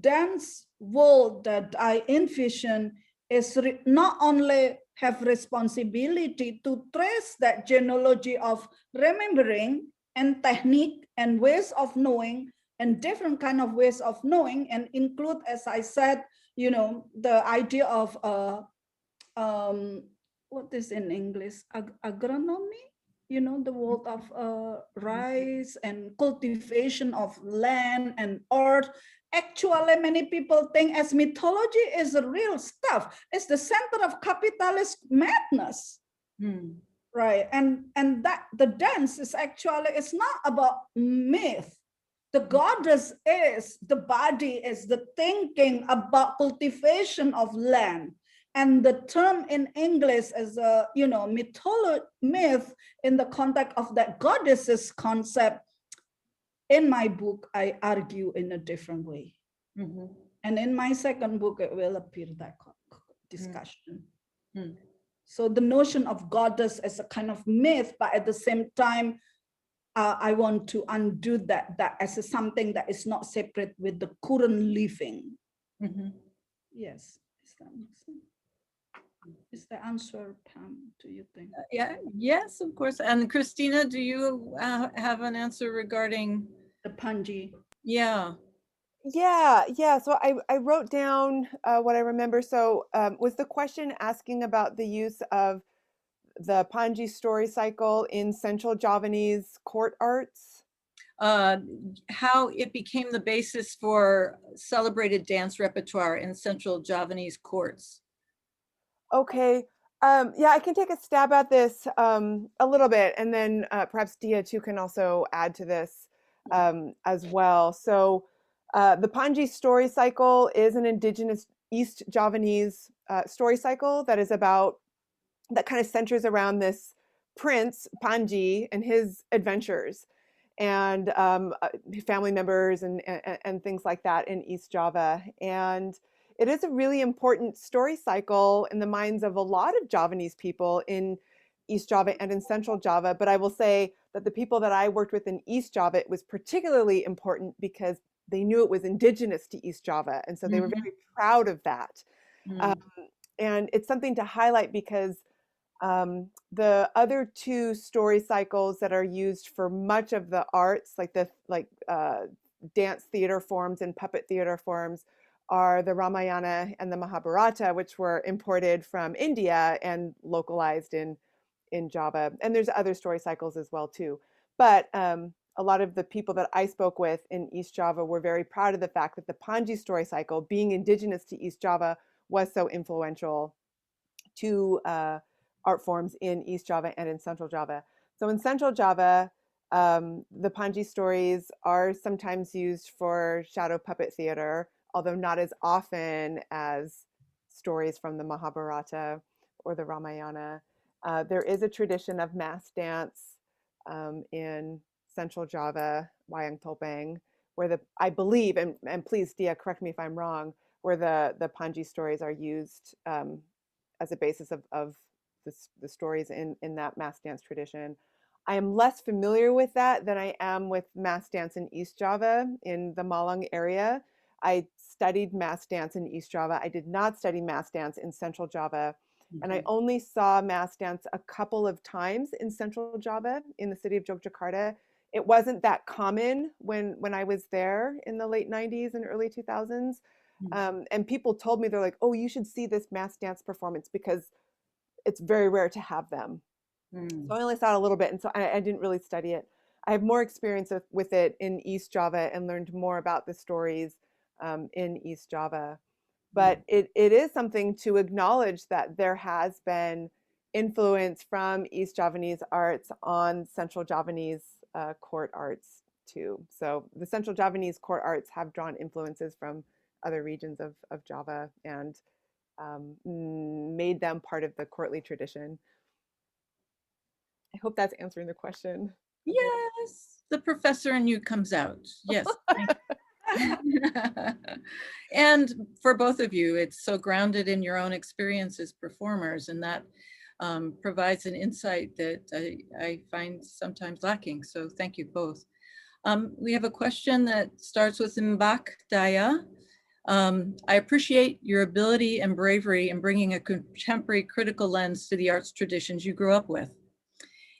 dance world that I envision is not only have responsibility to trace that genealogy of remembering and technique and ways of knowing and different kind of ways of knowing, and include, as I said, the idea of what is in English, agronomy, the world of rice and cultivation of land and earth. Actually, many people think as mythology is the real stuff. It's the center of capitalist madness. Right, and that the dance is actually, it's not about myth. The goddess is the body, is the thinking about cultivation of land. And the term in English is a myth in the context of that goddesses concept. In my book, I argue in a different way. And in my second book, it will appear that discussion. So the notion of goddess as a kind of myth, but at the same time, I want to undo that as something that is not separate with the current living. Yes, is the answer, Pam, do you think? Yeah, yes, of course. And Christina, do you have an answer regarding the Punji? Yeah. Yeah. So I wrote down what I remember. So was the question asking about the use of the Punji story cycle in Central Javanese court arts? How it became the basis for celebrated dance repertoire in Central Javanese courts. Okay. Yeah, I can take a stab at this a little bit, and then perhaps Dia too can also add to this as well. So, the Panji story cycle is an indigenous East Javanese story cycle that kind of centers around this prince Panji and his adventures and family members and things like that in East Java. And it is a really important story cycle in the minds of a lot of Javanese people in East Java and in Central Java. But I will say that the people that I worked with in East Java, it was particularly important because they knew it was indigenous to East Java. And so they were very proud of that. And it's something to highlight because the other two story cycles that are used for much of the arts, like dance theater forms and puppet theater forms, are the Ramayana and the Mahabharata, which were imported from India and localized in Java. And there's other story cycles as well too. But a lot of the people that I spoke with in East Java were very proud of the fact that the Panji story cycle, being indigenous to East Java, was so influential to art forms in East Java and in Central Java. So in Central Java, the Panji stories are sometimes used for shadow puppet theater, although not as often as stories from the Mahabharata or the Ramayana. There is a tradition of mass dance in Central Java, Wayang Topeng, where I believe, and please, Dia, correct me if I'm wrong, where the Panji stories are used as a basis of the stories in that mass dance tradition. I am less familiar with that than I am with mass dance in East Java in the Malang area. I studied mass dance in East Java. I did not study mass dance in Central Java. And I only saw mass dance a couple of times in Central Java in the city of Yogyakarta. It wasn't that common when I was there in the late 90s and early 2000s. And people told me, they're like, oh, you should see this mass dance performance because it's very rare to have them. So I only saw it a little bit, and so I didn't really study it. I have more experience with it in East Java and learned more about the stories in East Java. But it is something to acknowledge that there has been influence from East Javanese arts on Central Javanese court arts too. So the Central Javanese court arts have drawn influences from other regions of Java and made them part of the courtly tradition. I hope that's answering the question. Yes, the professor in you comes out. Yes. And for both of you, it's so grounded in your own experience as performers, and that provides an insight that I find sometimes lacking. So thank you both. We have a question that starts with Mbak Daya. I appreciate your ability and bravery in bringing a contemporary critical lens to the arts traditions you grew up with.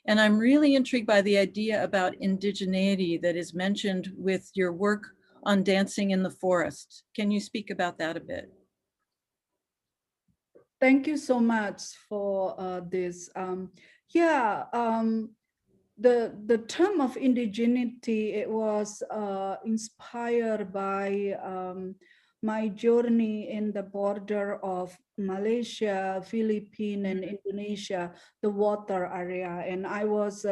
And I'm really intrigued by the idea about indigeneity that is mentioned with your work on dancing in the forest. Can you speak about that a bit? Thank you so much for this. The term of indigeneity, it was inspired by my journey in the border of Malaysia, Philippines, and Indonesia, the water area. And I was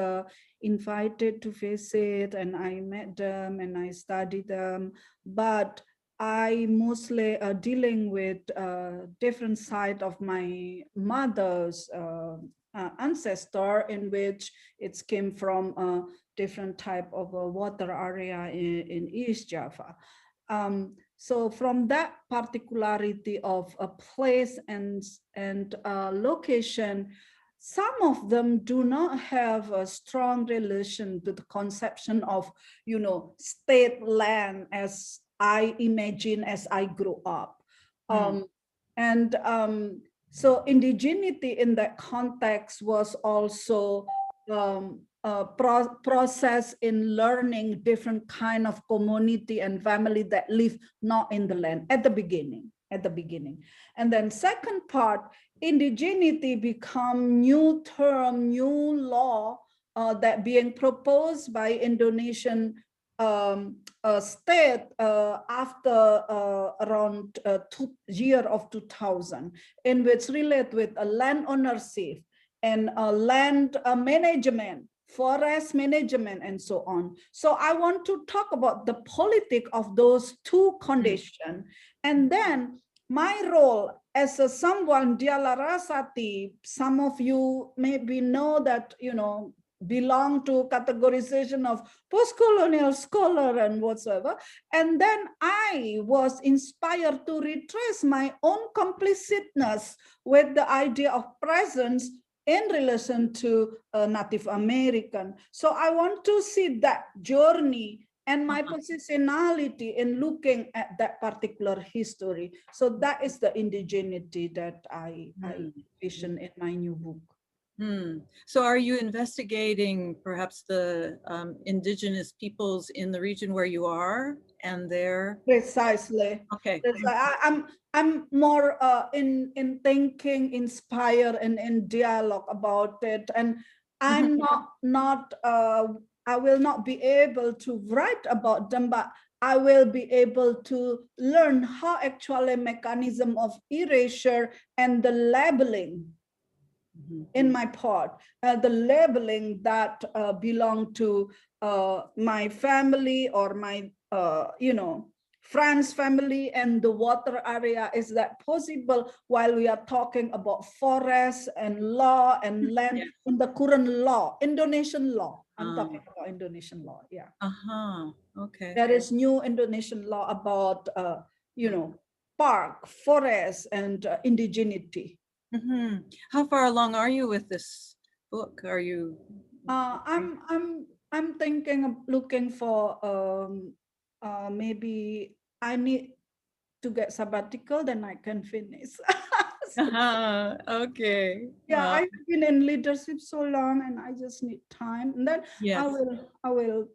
invited to visit, and I met them and I studied them. But I mostly dealing with different side of my mother's ancestor, in which it came from a different type of a water area in East Java. So from that particularity of a place and location, some of them do not have a strong relation to the conception of, state land as I imagine as I grew up. So indigeneity in that context was also process in learning different kind of community and family that live not in the land at the beginning. And then second part, indigeneity become new term, new law that being proposed by Indonesian state after around year of 2000, in which relate with a land ownership and land management, forest management, and so on. So I want to talk about the politic of those two conditions. And then my role as a someone, Diyah Larasati, some of you maybe know that, you know, belong to categorization of post-colonial scholar and whatsoever. And then I was inspired to retrace my own complicitness with the idea of presence in relation to Native American. So I want to see that journey and my positionality in looking at that particular history. So that is the indigeneity that I vision in my new book. So are you investigating perhaps the indigenous peoples in the region where you are and their... Precisely. Okay. I'm more in thinking, inspire, and in dialogue about it. And I'm not I will not be able to write about them, but I will be able to learn how actually mechanism of erasure and the labeling in my part, the labeling that belong to my family or my, you know, friends' family and the water area. Is that possible while we are talking about forest and law and land in the current law, Indonesian law? I'm talking about Indonesian law, yeah. Okay. There is new Indonesian law about, you know, park, forest, and indigeneity. How far along are you with this book? Are you? I'm thinking of looking for maybe I need to get sabbatical, then I can finish. Okay. Yeah, I've been in leadership so long, and I just need time. And then I will.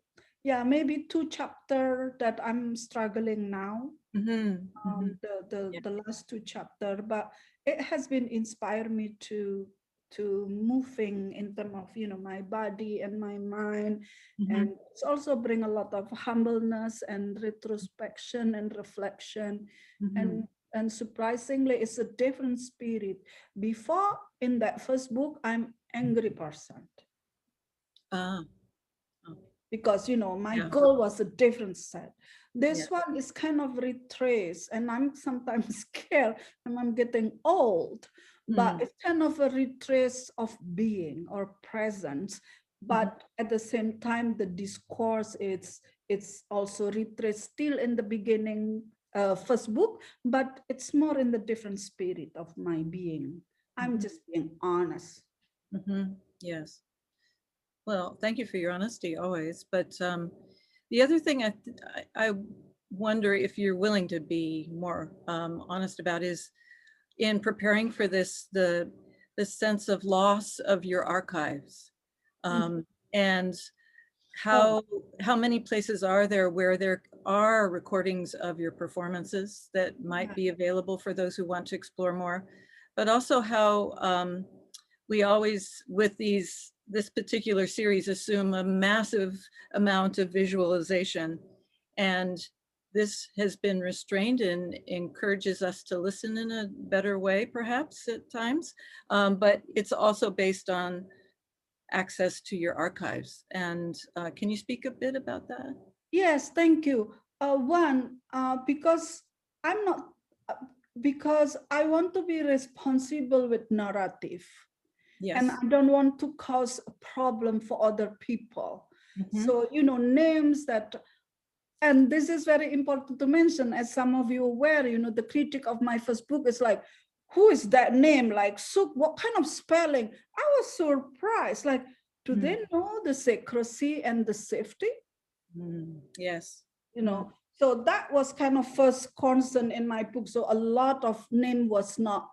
Yeah, maybe 2 chapters that I'm struggling now. The last 2 chapters, but it has been inspired me to moving in terms of, you know, my body and my mind, and it's also bring a lot of humbleness and retrospection and reflection, and surprisingly it's a different spirit. Before, in that first book, I'm angry person because, you know, my goal was a different set. This one is kind of retrace, and I'm sometimes scared and I'm getting old, but it's kind of a retrace of being or presence. But at the same time, the discourse, it's also retrace still in the beginning, first book, but it's more in the different spirit of my being. I'm just being honest. Yes. Well, thank you for your honesty always. But the other thing I wonder if you're willing to be more honest about is in preparing for this, the sense of loss of your archives, and how many places are there where there are recordings of your performances that might be available for those who want to explore more, but also how we always, with this particular series, assume a massive amount of visualization, and this has been restrained and encourages us to listen in a better way, perhaps at times, but it's also based on access to your archives. And can you speak a bit about that? Yes, thank you. One, because I'm not, because I want to be responsible with narrative. Yes. And I don't want to cause a problem for other people. So, you know, names that, and this is very important to mention, as some of you are aware, you know, the critic of my first book is like, who is that name? Like, so what kind of spelling? I was surprised, like, do they know the secrecy and the safety? Yes. You know, so that was kind of first concern in my book. So a lot of name was not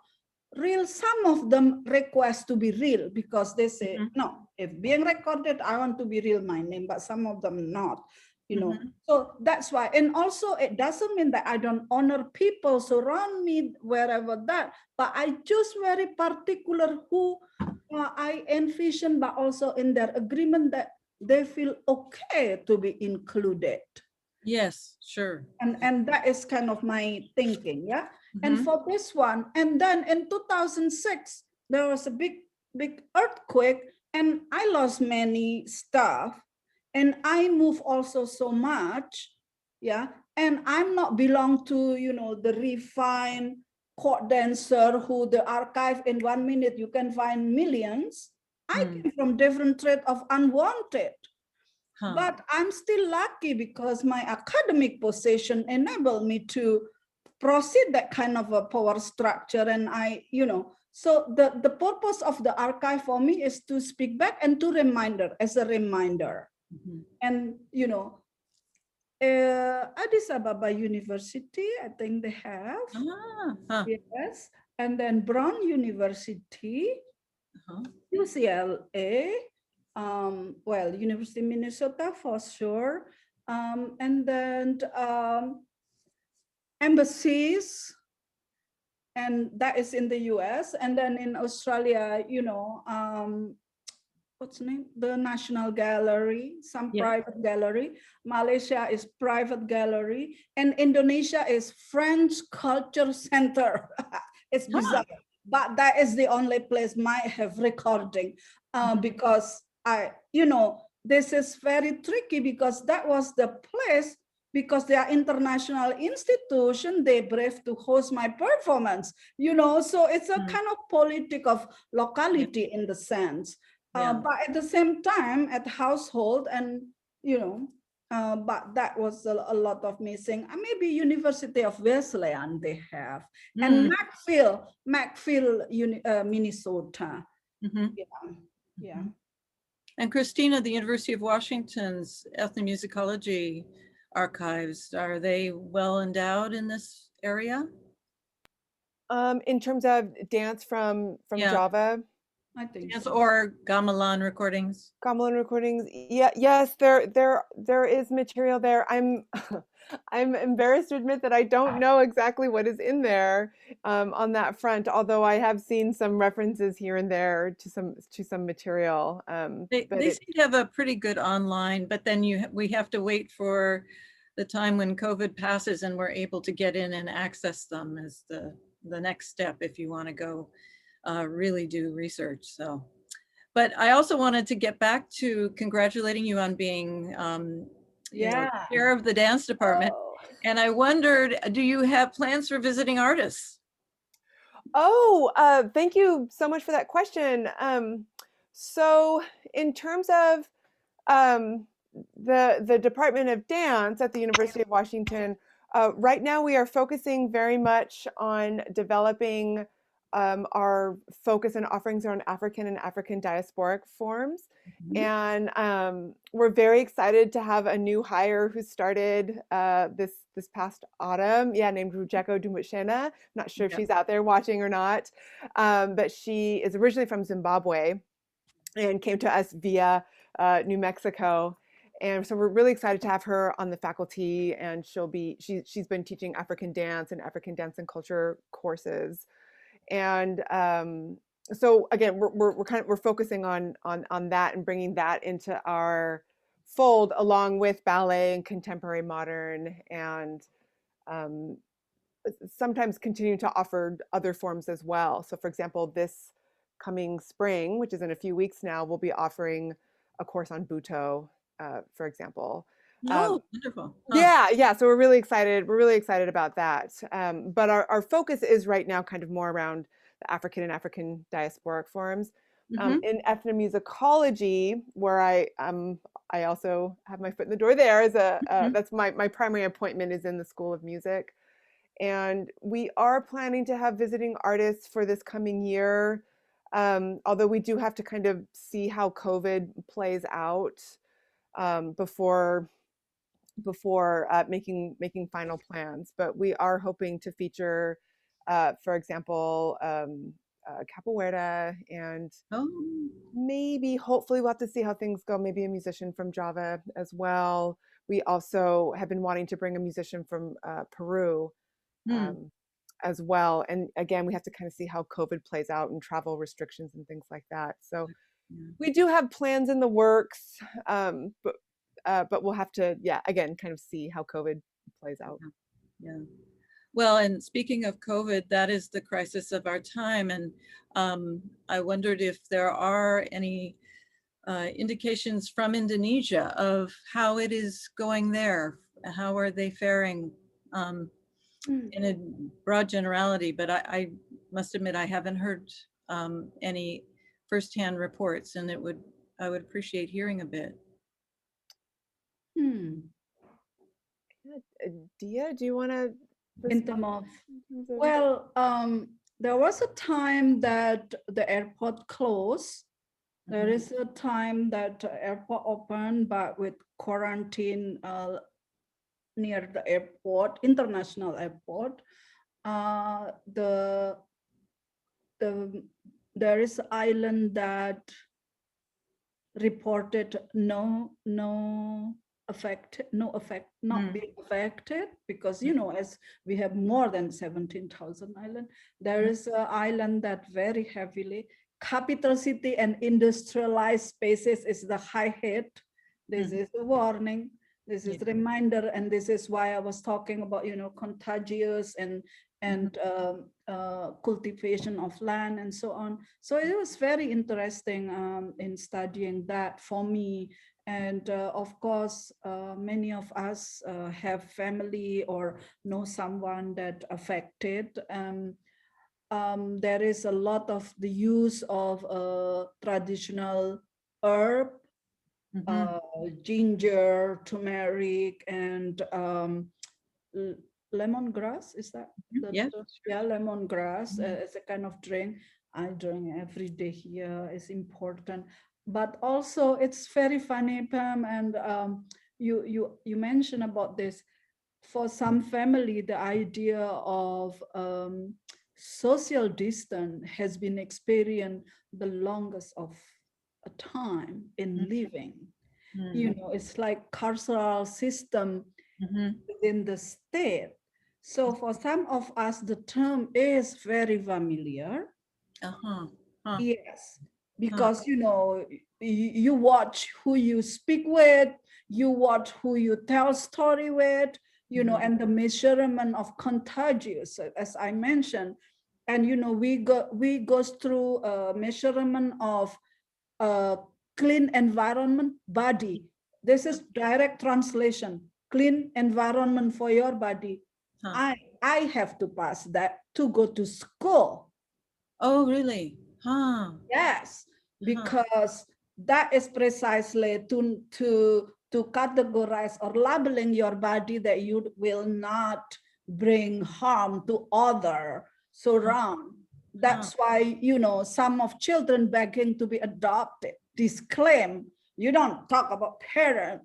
real. Some of them request to be real because they say, no, if being recorded, I want to be real my name, but some of them not, you know. So that's why. And also it doesn't mean that I don't honor people surround me wherever that, but I choose very particular who I envision, but also in their agreement that they feel okay to be included. Yes, sure. And that is kind of my thinking, yeah. And for this one, and then in 2006, there was a big earthquake, and I lost many stuff, and I move also so much, yeah. And I'm not belong to, you know, the refined court dancer who the archive in 1 minute you can find millions. I came from different trade of unwanted. But I'm still lucky because my academic position enabled me to proceed that kind of a power structure. And I, you know, so the purpose of the archive for me is to speak back and to as a reminder. And, you know, Addis Ababa University, I think they have. Yes. And then Brown University, UCLA, well, University of Minnesota for sure. And then embassies, and that is in the US. And then in Australia, you know, what's the name? The National Gallery, some private gallery. Malaysia is private gallery. And Indonesia is French Culture Center. It's bizarre. But that is the only place might have recording because you know, this is very tricky because that was the place, because they are international institution, they brave to host my performance, you know, so it's a kind of politic of locality in the sense. But at the same time, at household and, you know, but that was a lot of missing. Maybe University of Wesleyan they have, and Macphail, Minnesota. Yeah. And Christina, the University of Washington's ethnomusicology archives, are they well endowed in this area? In terms of dance from Java, I think yes, so. or gamelan recordings. Gamelan recordings. Yeah, yes, there is material there. I'm I'm embarrassed to admit that I don't know exactly what is in there on that front, although I have seen some references here and there to some material. They seem to have a pretty good online, but then we have to wait for the time when COVID passes and we're able to get in and access them as the next step if you want to go really do research. So, but I also wanted to get back to congratulating you on being you know, chair of the dance department. Oh. And I wondered, do you have plans for visiting artists? Oh, thank you so much for that question. So in terms of the Department of Dance at the University of Washington, right now we are focusing very much on developing our focus and offerings around African and African diasporic forms. And we're very excited to have a new hire who started this past autumn, named Rujeko Dumutshena. I'm not sure if she's out there watching or not, but she is originally from Zimbabwe and came to us via New Mexico. And so we're really excited to have her on the faculty, and she's been teaching African dance and African dance and culture courses. And so again, we're focusing on that and bringing that into our fold, along with ballet and contemporary modern, and sometimes continuing to offer other forms as well. So for example, this coming spring, which is in a few weeks now, we'll be offering a course on Buto, for example. Oh, wonderful. Yeah. So we're really excited. We're really excited about that. But our focus is right now kind of more around the African and African diasporic forms. In ethnomusicology, where I also have my foot in the door there, as that's my primary appointment is in the School of Music. And we are planning to have visiting artists for this coming year, although we do have to kind of see how COVID plays out before making final plans. But we are hoping to feature, for example, capoeira, and Oh, maybe, hopefully, we'll have to see how things go. Maybe a musician from Java as well. We also have been wanting to bring a musician from Peru hmm. as well. And again, we have to kind of see how COVID plays out and travel restrictions and things like that. So Yeah. we do have plans in the works, but we'll have to, yeah, again, kind of see how COVID plays out. Yeah. Well, and speaking of COVID, that is the crisis of our time. And I wondered if there are any indications from Indonesia of how it is going there. How are they faring in a broad generality? But I must admit, I haven't heard any firsthand reports, and I would appreciate hearing a bit. Dia, do you want to In terms of, in terms of- well, there was a time that the airport closed. There is a time that the airport opened, but with quarantine near the airport, international airport. There is an island that reported not being affected, because as we have more than 17,000 islands, there is an island that very heavily capital city and industrialized spaces is the high hit. This is a warning. This is a reminder, and this is why I was talking about contagious and cultivation of land and so on. So it was very interesting in studying that for me. And of course, many of us have family or know someone that affected. There is a lot of the use of traditional herb, ginger, turmeric, and lemongrass. Is that? Yeah. Yeah, lemongrass as a kind of drink. I drink every day here. It's important, but also it's very funny, Pam, and you mentioned about this. For some family, the idea of social distance has been experienced the longest of a time in living. It's like carceral system within the state. So for some of us, the term is very familiar. Yes, because you watch who you speak with, you watch who you tell story with, and the measurement of contagious, as I mentioned, and we go through a measurement of clean environment body. This is direct translation. Clean environment for your body. I have to pass that to go to school. Oh, really? Yes, because that is precisely to categorize or labeling your body that you will not bring harm to other surround. That's why, some of children begging to be adopted, disclaim, you don't talk about parent,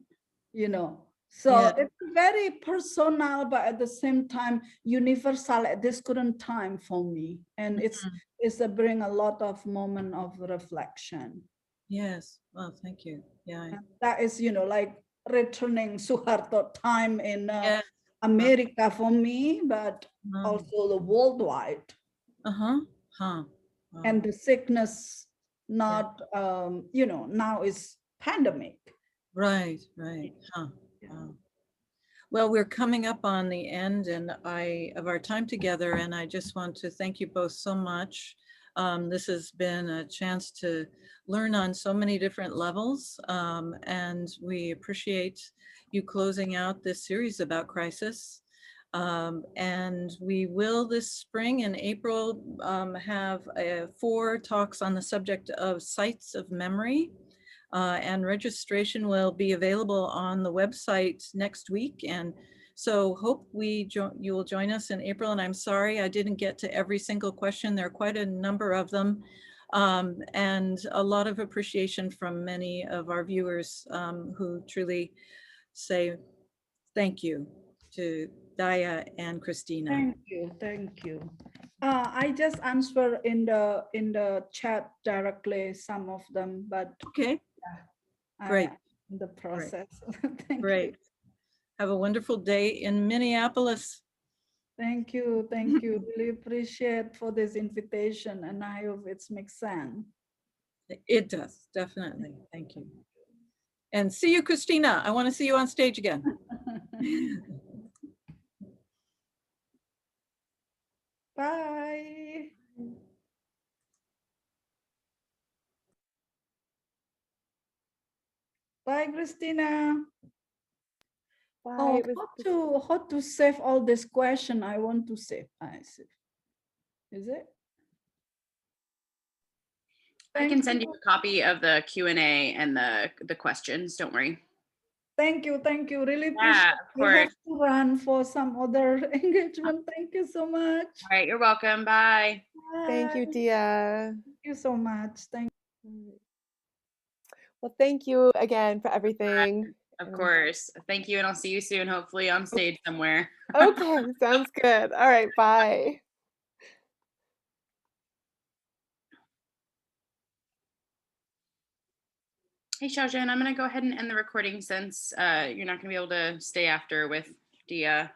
So it's very personal, but at the same time, universal at this current time for me. And it's bring a lot of moment of reflection. Yes. Well, thank you. Yeah. And that is, like returning Suharto time in America for me, but also the worldwide. And the sickness, not, now is pandemic. Right. Well, we're coming up on the end of our time together, and I just want to thank you both so much. This has been a chance to learn on so many different levels, and we appreciate you closing out this series about crisis. And we will this spring in April have 4 talks on the subject of sites of memory. And registration will be available on the website next week. And so hope you will join us in April. And I'm sorry I didn't get to every single question. There are quite a number of them. And a lot of appreciation from many of our viewers who truly say thank you to Diyah and Christina. Thank you. I just answer in the chat directly some of them, but Okay, great. In the process. Thank great. you. Have a wonderful day in Minneapolis. Thank you. Thank you. Really appreciate for this invitation, and I hope it makes sense. It does, definitely. Thank you. And see you, Christina. I want to see you on stage again. Bye. Bye, Christina. Bye. Oh, how to save all this question? I want to save. I see. Is it? I can send you a copy of the Q&A and the questions. Don't worry. Thank you. Thank you. Really appreciate Yeah, of You have course. to run for some other engagement. Thank you so much. All right, you're welcome. Bye. Thank you, Bye. Diyah. Thank you so much. Thank Well, thank you again for everything. Of course. Thank you, and I'll see you soon, hopefully on stage somewhere. Okay, sounds good. All right, bye. Hey, Xiaozhen, I'm going to go ahead and end the recording since you're not going to be able to stay after with Diyah.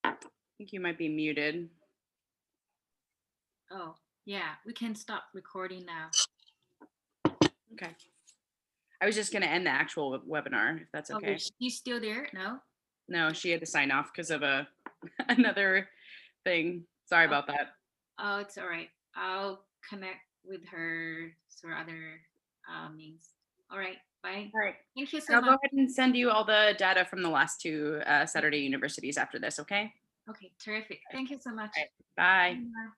I think you might be muted. Oh, yeah, we can stop recording now. Okay. I was just going to end the actual webinar, if that's okay. Oh, she's still there? No? No, she had to sign off because of another thing. Sorry about that. Oh, it's all right. I'll connect with her through other means. All right, bye. All right. Thank you so I'll much. go ahead and send you all the data from the last two Saturday universities after this, okay? Okay, terrific. Thank you so much. All right, bye. Bye.